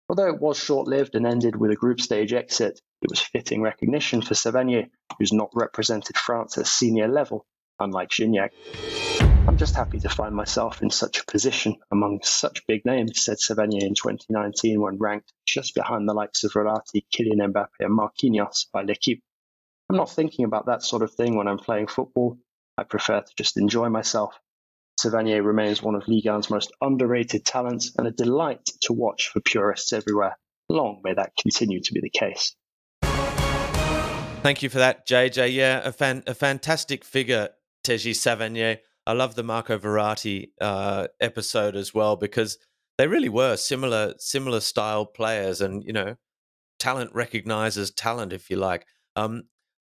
Although it was short-lived and ended with a group stage exit, it was fitting recognition for Savanier, who's not represented France at senior level, unlike Gignac. I'm just happy to find myself in such a position among such big names, said Savanier in 2019 when ranked just behind the likes of Verratti, Kylian Mbappé and Marquinhos by L'Équipe. I'm not thinking about that sort of thing when I'm playing football. I prefer to just enjoy myself. Savanier remains one of Ligue 1's most underrated talents and a delight to watch for purists everywhere. Long may that continue to be the case. Thank you for that, JJ. Yeah, a fantastic figure, Téji Savanier. I love the Marco Verratti episode as well, because they really were similar style players, and talent recognizes talent, if you like.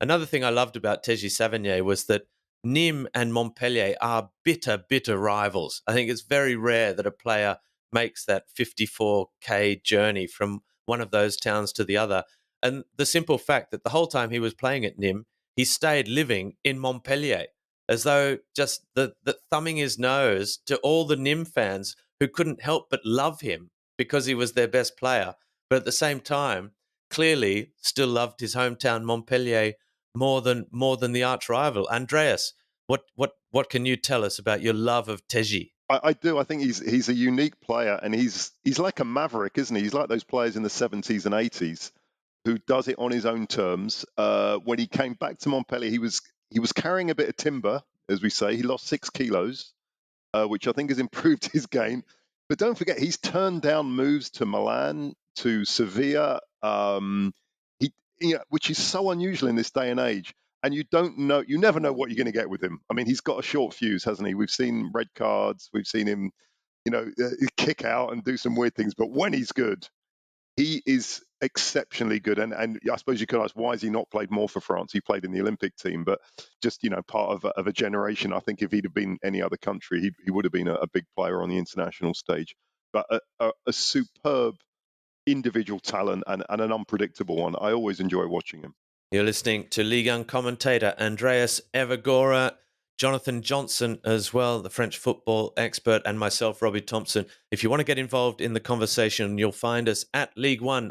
Another thing I loved about Téji Savanier was that Nîmes and Montpellier are bitter rivals. I think it's very rare that a player makes that 54k journey from one of those towns to the other. And the simple fact that the whole time he was playing at Nîmes, he stayed living in Montpellier, as though just the thumbing his nose to all the Nîmes fans who couldn't help but love him because he was their best player. But at the same time, clearly still loved his hometown Montpellier more than the arch rival. Andreas, what can you tell us about your love of Téji? I do. I think he's a unique player, and he's like a maverick, isn't he? He's like those players in the 70s and 80s who does it on his own terms. When he came back to Montpellier, he was carrying a bit of timber, as we say. He lost 6 kilos, which I think has improved his game. But don't forget, he's turned down moves to Milan, to Sevilla, which is so unusual in this day and age. And you never know what you're going to get with him. I mean, he's got a short fuse, hasn't he? We've seen red cards, we've seen him, kick out and do some weird things. But when he's good, he is exceptionally good. And I suppose you could ask, why has he not played more for France? He played in the Olympic team, but just, part of a generation. I think if he'd have been any other country, he would have been a big player on the international stage. But a superb individual talent and an unpredictable one. I always enjoy watching him. You're listening to Ligue 1 commentator Andreas Evagora, Jonathan Johnson as well, the French football expert, and myself, Robbie Thomson. If you want to get involved in the conversation, you'll find us at Ligue1_ENG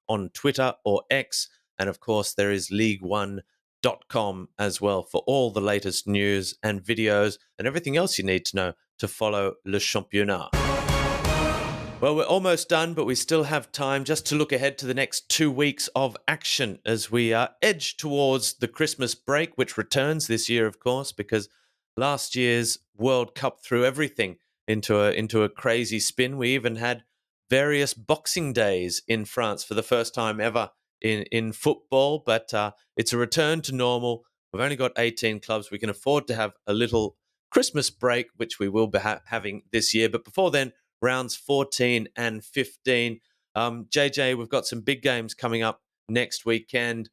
on Twitter or X. And of course, there is Ligue1.com as well for all the latest news and videos and everything else you need to know to follow Le Championnat. Well, we're almost done, but we still have time just to look ahead to the next 2 weeks of action as we edge towards the Christmas break, which returns this year, of course, because last year's World Cup threw everything into a crazy spin. We even had various Boxing Days in France for the first time ever in football, but it's a return to normal. We've only got 18 clubs. We can afford to have a little Christmas break, which we will be having this year. But before then, rounds 14 and 15. JJ, we've got some big games coming up next weekend.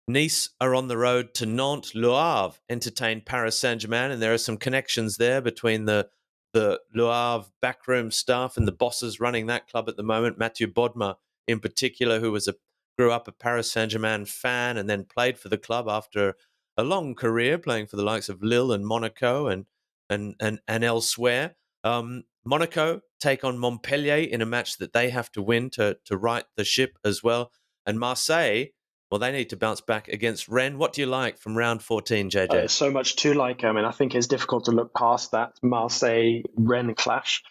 Nice are on the road to Nantes. Le Havre entertain Paris Saint-Germain, and there are some connections there between the Le Havre backroom staff and the bosses running that club at the moment. Mathieu Bodmer, in particular, who grew up a Paris Saint-Germain fan and then played for the club after a long career playing for the likes of Lille and Monaco and elsewhere. Monaco take on Montpellier in a match that they have to win to right the ship as well. And Marseille, well, they need to bounce back against Rennes. What do you like from round 14, JJ? So much to like. I mean, I think it's difficult to look past that Marseille-Rennes clash.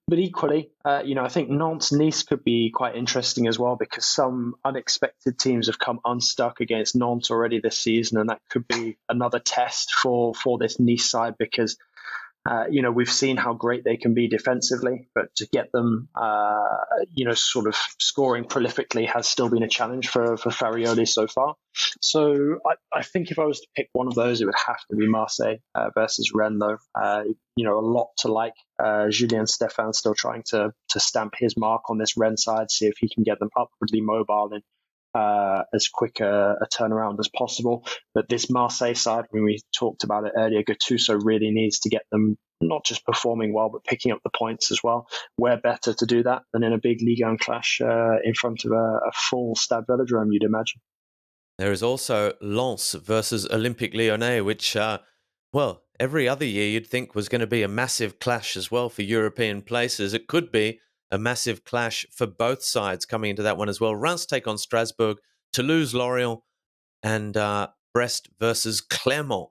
But equally, I think Nantes-Nice could be quite interesting as well, because some unexpected teams have come unstuck against Nantes already this season, and that could be another test for this Nice side, because we've seen how great they can be defensively, but to get them, sort of scoring prolifically has still been a challenge for Farioli so far. So I think if I was to pick one of those, it would have to be Marseille versus Rennes, though. A lot to like. Julien Stéphan still trying to stamp his mark on this Rennes side, see if he can get them upwardly mobile and as quick a turnaround as possible. But this Marseille side, when we talked about it earlier, Gattuso really needs to get them not just performing well, but picking up the points as well. Where better to do that than in a big Ligue 1 clash in front of a full Stade Velodrome, you'd imagine. There is also Lens versus Olympique Lyonnais, which, every other year you'd think was going to be a massive clash as well for European places. It could be a massive clash for both sides coming into that one as well. Reims take on Strasbourg, Toulouse, Lorient, and Brest versus Clermont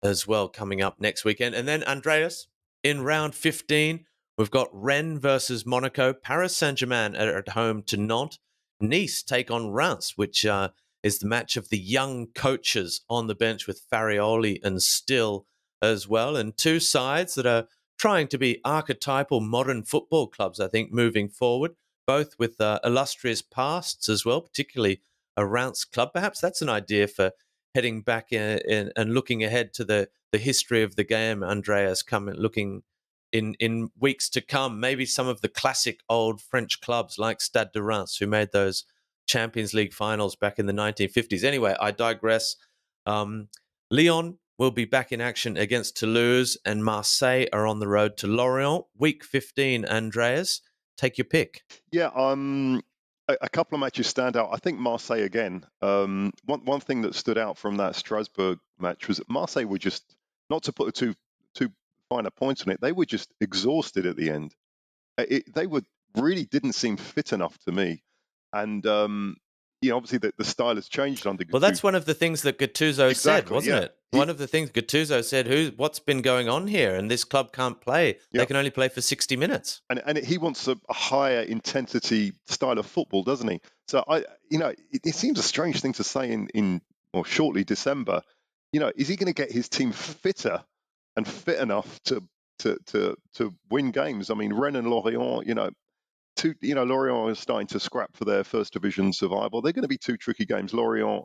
as well coming up next weekend. And then, Andreas, in round 15, we've got Rennes versus Monaco, Paris Saint-Germain at home to Nantes, Nice take on Reims, which is the match of the young coaches on the bench with Farioli and Still as well, and two sides that are trying to be archetypal modern football clubs, I think, moving forward, both with illustrious pasts as well, particularly a Reims club. Perhaps that's an idea for heading back in and looking ahead to the history of the game, Andreas, looking in weeks to come, maybe some of the classic old French clubs like Stade de Reims, who made those Champions League finals back in the 1950s. Anyway, I digress. Lyon will be back in action against Toulouse, and Marseille are on the road to Lorient. Week 15, Andreas, take your pick. Yeah, a couple of matches stand out. I think Marseille again. One thing that stood out from that Strasbourg match was that Marseille were just, not to put too finer points on it, they were just exhausted at the end. They really didn't seem fit enough to me. And obviously the style has changed under Gattuso. Well, that's one of the things that Gattuso said, wasn't it? One of the things Gattuso said, what's been going on here? And this club can't play. They can only play for 60 minutes. And he wants a higher intensity style of football, doesn't he? So it seems a strange thing to say in shortly December. Is he going to get his team fitter and fit enough to win games? I mean, Rennes and Lorient, Lorient are starting to scrap for their first division survival. They're going to be two tricky games. Lorient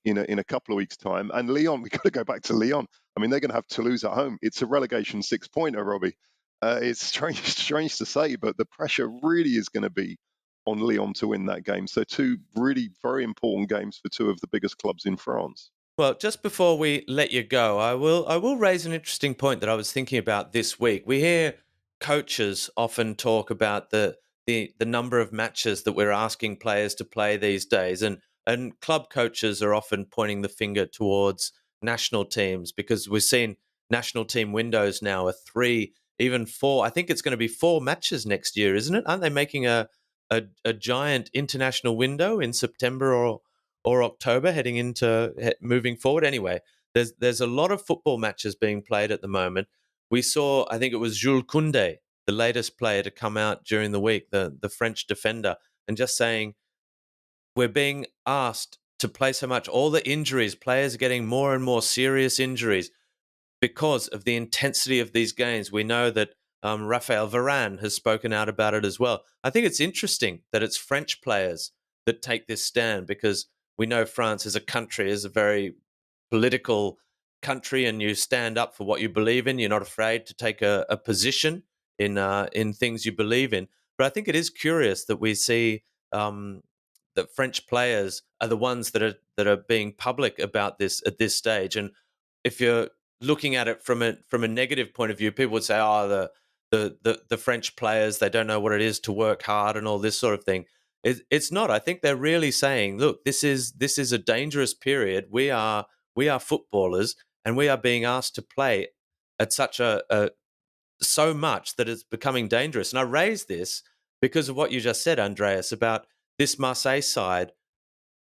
in a couple of weeks' time, and Lyon. We've got to go back to Lyon. I mean, they're going to have Toulouse at home. It's a relegation 6-pointer, Robbie. It's strange to say, but the pressure really is going to be on Lyon to win that game. So two really very important games for two of the biggest clubs in France. Well, just before we let you go, I will raise an interesting point that I was thinking about this week. We hear coaches often talk about the number of matches that we're asking players to play these days, and club coaches are often pointing the finger towards national teams, because we've seen national team windows now are 3, even 4. I think it's going to be 4 matches next year, isn't it? Aren't they making a giant international window in September or October heading into moving forward? Anyway, there's a lot of football matches being played at the moment. We saw, I think it was Jules Koundé, the latest player to come out during the week, the French defender, and just saying, we're being asked to play so much. All the injuries, players are getting more and more serious injuries because of the intensity of these games. We know that Raphael Varane has spoken out about it as well. I think it's interesting that it's French players that take this stand, because we know France as a country is a very political country, and you stand up for what you believe in. You're not afraid to take a position in things you believe in. But I think it is curious that we see that French players are the ones that are being public about this at this stage. And if you're looking at it from a negative point of view, people would say, "Oh, the French players, they don't know what it is to work hard and all this sort of thing." It's not. I think they're really saying, "Look, this is a dangerous period. We are footballers, and we are being asked to play at such so much that it's becoming dangerous." And I raise this because of what you just said, Andreas, about this Marseille side,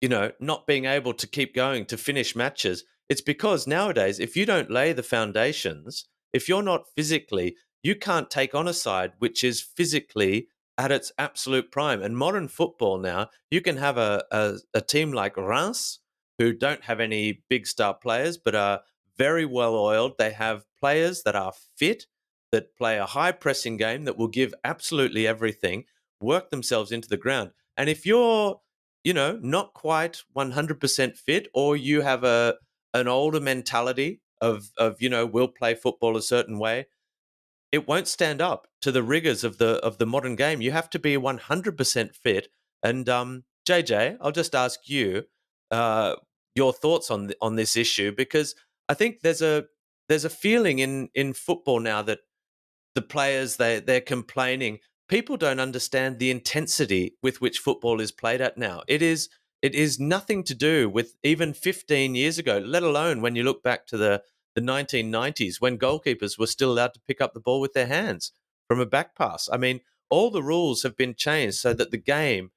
not being able to keep going to finish matches. It's because nowadays, if you don't lay the foundations, if you're not physically, you can't take on a side which is physically at its absolute prime. And modern football now, you can have a team like Reims, who don't have any big star players, but are very well oiled. They have players that are fit, that play a high pressing game, that will give absolutely everything, work themselves into the ground. And if you're not quite 100% fit, or you have an older mentality of we'll play football a certain way, it won't stand up to the rigors of the modern game. You have to be 100% fit. And JJ, I'll just ask you your thoughts on this issue, because I think there's a feeling in football now that the players, they're complaining. People don't understand the intensity with which football is played at now. It is nothing to do with even 15 years ago, let alone when you look back to the 1990s, when goalkeepers were still allowed to pick up the ball with their hands from a back pass. I mean, all the rules have been changed so that the game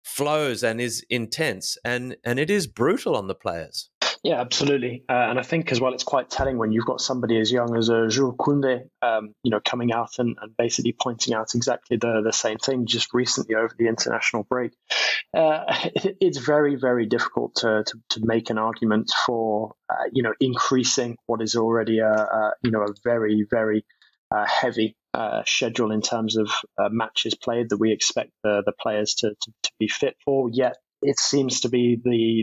flows and is intense, and it is brutal on the players. Yeah, absolutely. And I think as well, it's quite telling when you've got somebody as young as Jules Koundé, coming out and basically pointing out exactly the same thing just recently over the international break. It's very, very difficult to make an argument for, increasing what is already a very, very heavy schedule in terms of matches played that we expect the players to be fit for. Yet it seems to be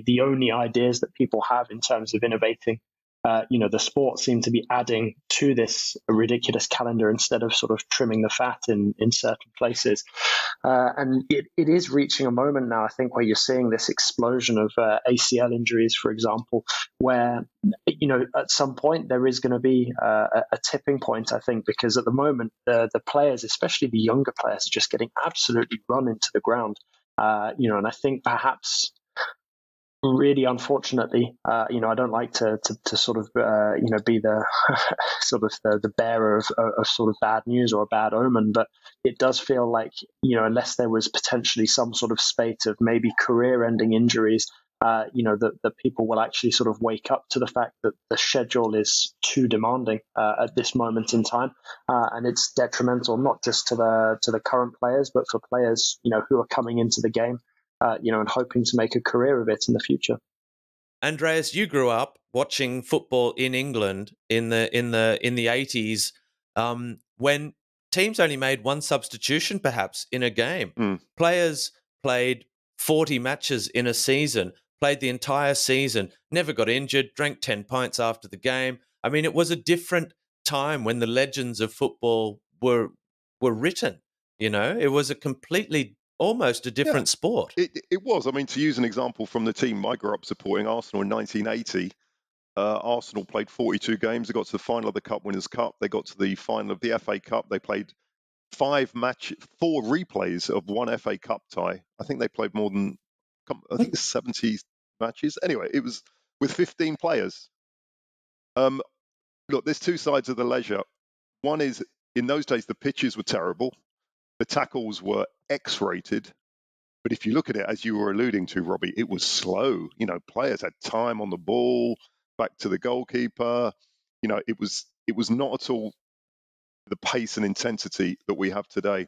the only ideas that people have in terms of innovating. The sport seem to be adding to this ridiculous calendar instead of sort of trimming the fat in certain places. And it is reaching a moment now, I think, where you're seeing this explosion of ACL injuries, for example, where, at some point there is going to be a tipping point, I think, because at the moment, the players, especially the younger players, are just getting absolutely run into the ground. And I think perhaps, really unfortunately, I don't like to sort of, be the sort of the bearer of sort of bad news or a bad omen, but it does feel like, unless there was potentially some sort of spate of maybe career-ending injuries, that people will actually sort of wake up to the fact that the schedule is too demanding at this moment in time, and it's detrimental not just to the current players, but for players who are coming into the game, and hoping to make a career of it in the future. Andreas, you grew up watching football in England in the 80s, when teams only made one substitution, perhaps, in a game. Players played 40 matches in a season, played the entire season, never got injured, drank 10 pints after the game. I mean, it was a different time when the legends of football were written. It was almost a different sport. It was. I mean, to use an example from the team I grew up supporting, Arsenal in 1980, Arsenal played 42 games. They got to the final of the Cup Winners' Cup. They got to the final of the FA Cup. They played 4 replays of one FA Cup tie. I think they played more than, 70 matches. Anyway, it was with 15 players. Look, there's two sides of the ledger. One is, in those days, the pitches were terrible. The tackles were X-rated. But if you look at it, as you were alluding to, Robbie, it was slow. Players had time on the ball, back to the goalkeeper. It was not at all the pace and intensity that we have today.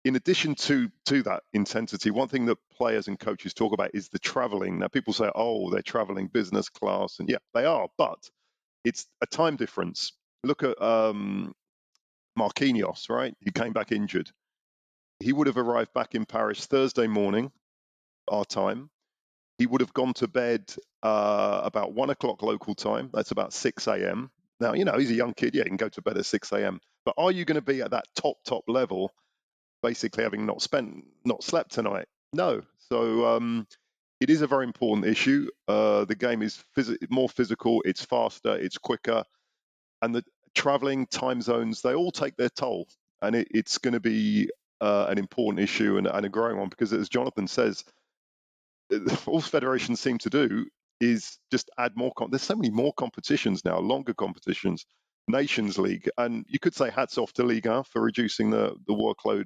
In addition to that intensity, one thing that players and coaches talk about is the traveling. Now, people say, oh, they're traveling business class. And yeah, they are. But it's a time difference. Look at Marquinhos, right? He came back injured. He would have arrived back in Paris Thursday morning, our time. He would have gone to bed about 1 o'clock local time. That's about 6 a.m. Now, he's a young kid. Yeah, he can go to bed at 6 a.m. But are you going to be at that top level, basically having not slept tonight? No. So it is a very important issue. The game is more physical, it's faster, it's quicker, and the traveling time zones, they all take their toll. And it's going to be an important issue and a growing one, because as Jonathan says, all federations seem to do is just add more. There's so many more competitions now, longer competitions, Nations League, and you could say hats off to Ligue 1 for reducing the workload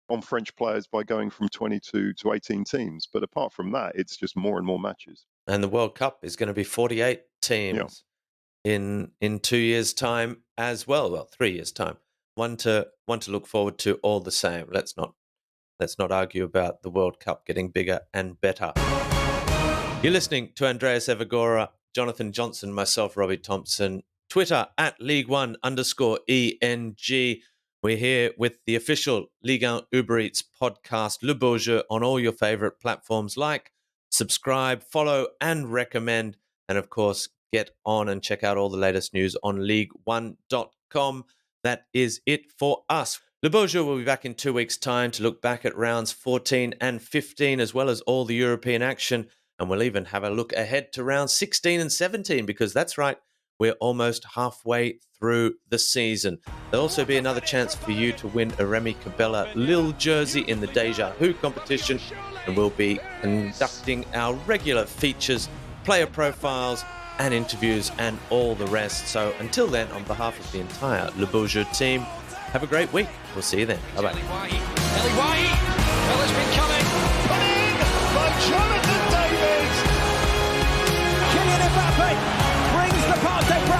on French players by going from 22 to 18 teams. But apart from that, it's just more and more matches. And the World Cup is going to be 48 teams in 2 years' time as well. Well, 3 years' time. One to look forward to all the same. Let's not argue about the World Cup getting bigger and better. You're listening to Andreas Evagora, Jonathan Johnson, myself, Robbie Thomson. Twitter at Ligue1_ENG. We're here with the official Ligue 1 Uber Eats podcast, Le Beau Jeu, on all your favorite platforms. Like, subscribe, follow, and recommend. And of course, get on and check out all the latest news on Ligue1.com. That is it for us. Le Beau Jeu will be back in 2 weeks' time to look back at rounds 14 and 15, as well as all the European action. And we'll even have a look ahead to rounds 16 and 17, because that's right, we're almost halfway through the season. There'll also be another chance for you to win a Rémy Cabella LOSc jersey in the Déjà Who competition. And we'll be conducting our regular features, player profiles, and interviews, and all the rest. So until then, on behalf of the entire Le Beau Jeu team, have a great week. We'll see you then. Bye-bye. Ellie White. Well, it's been coming. Put in by Jonathan David. Kylian Mbappé brings the Paris Saint-Germain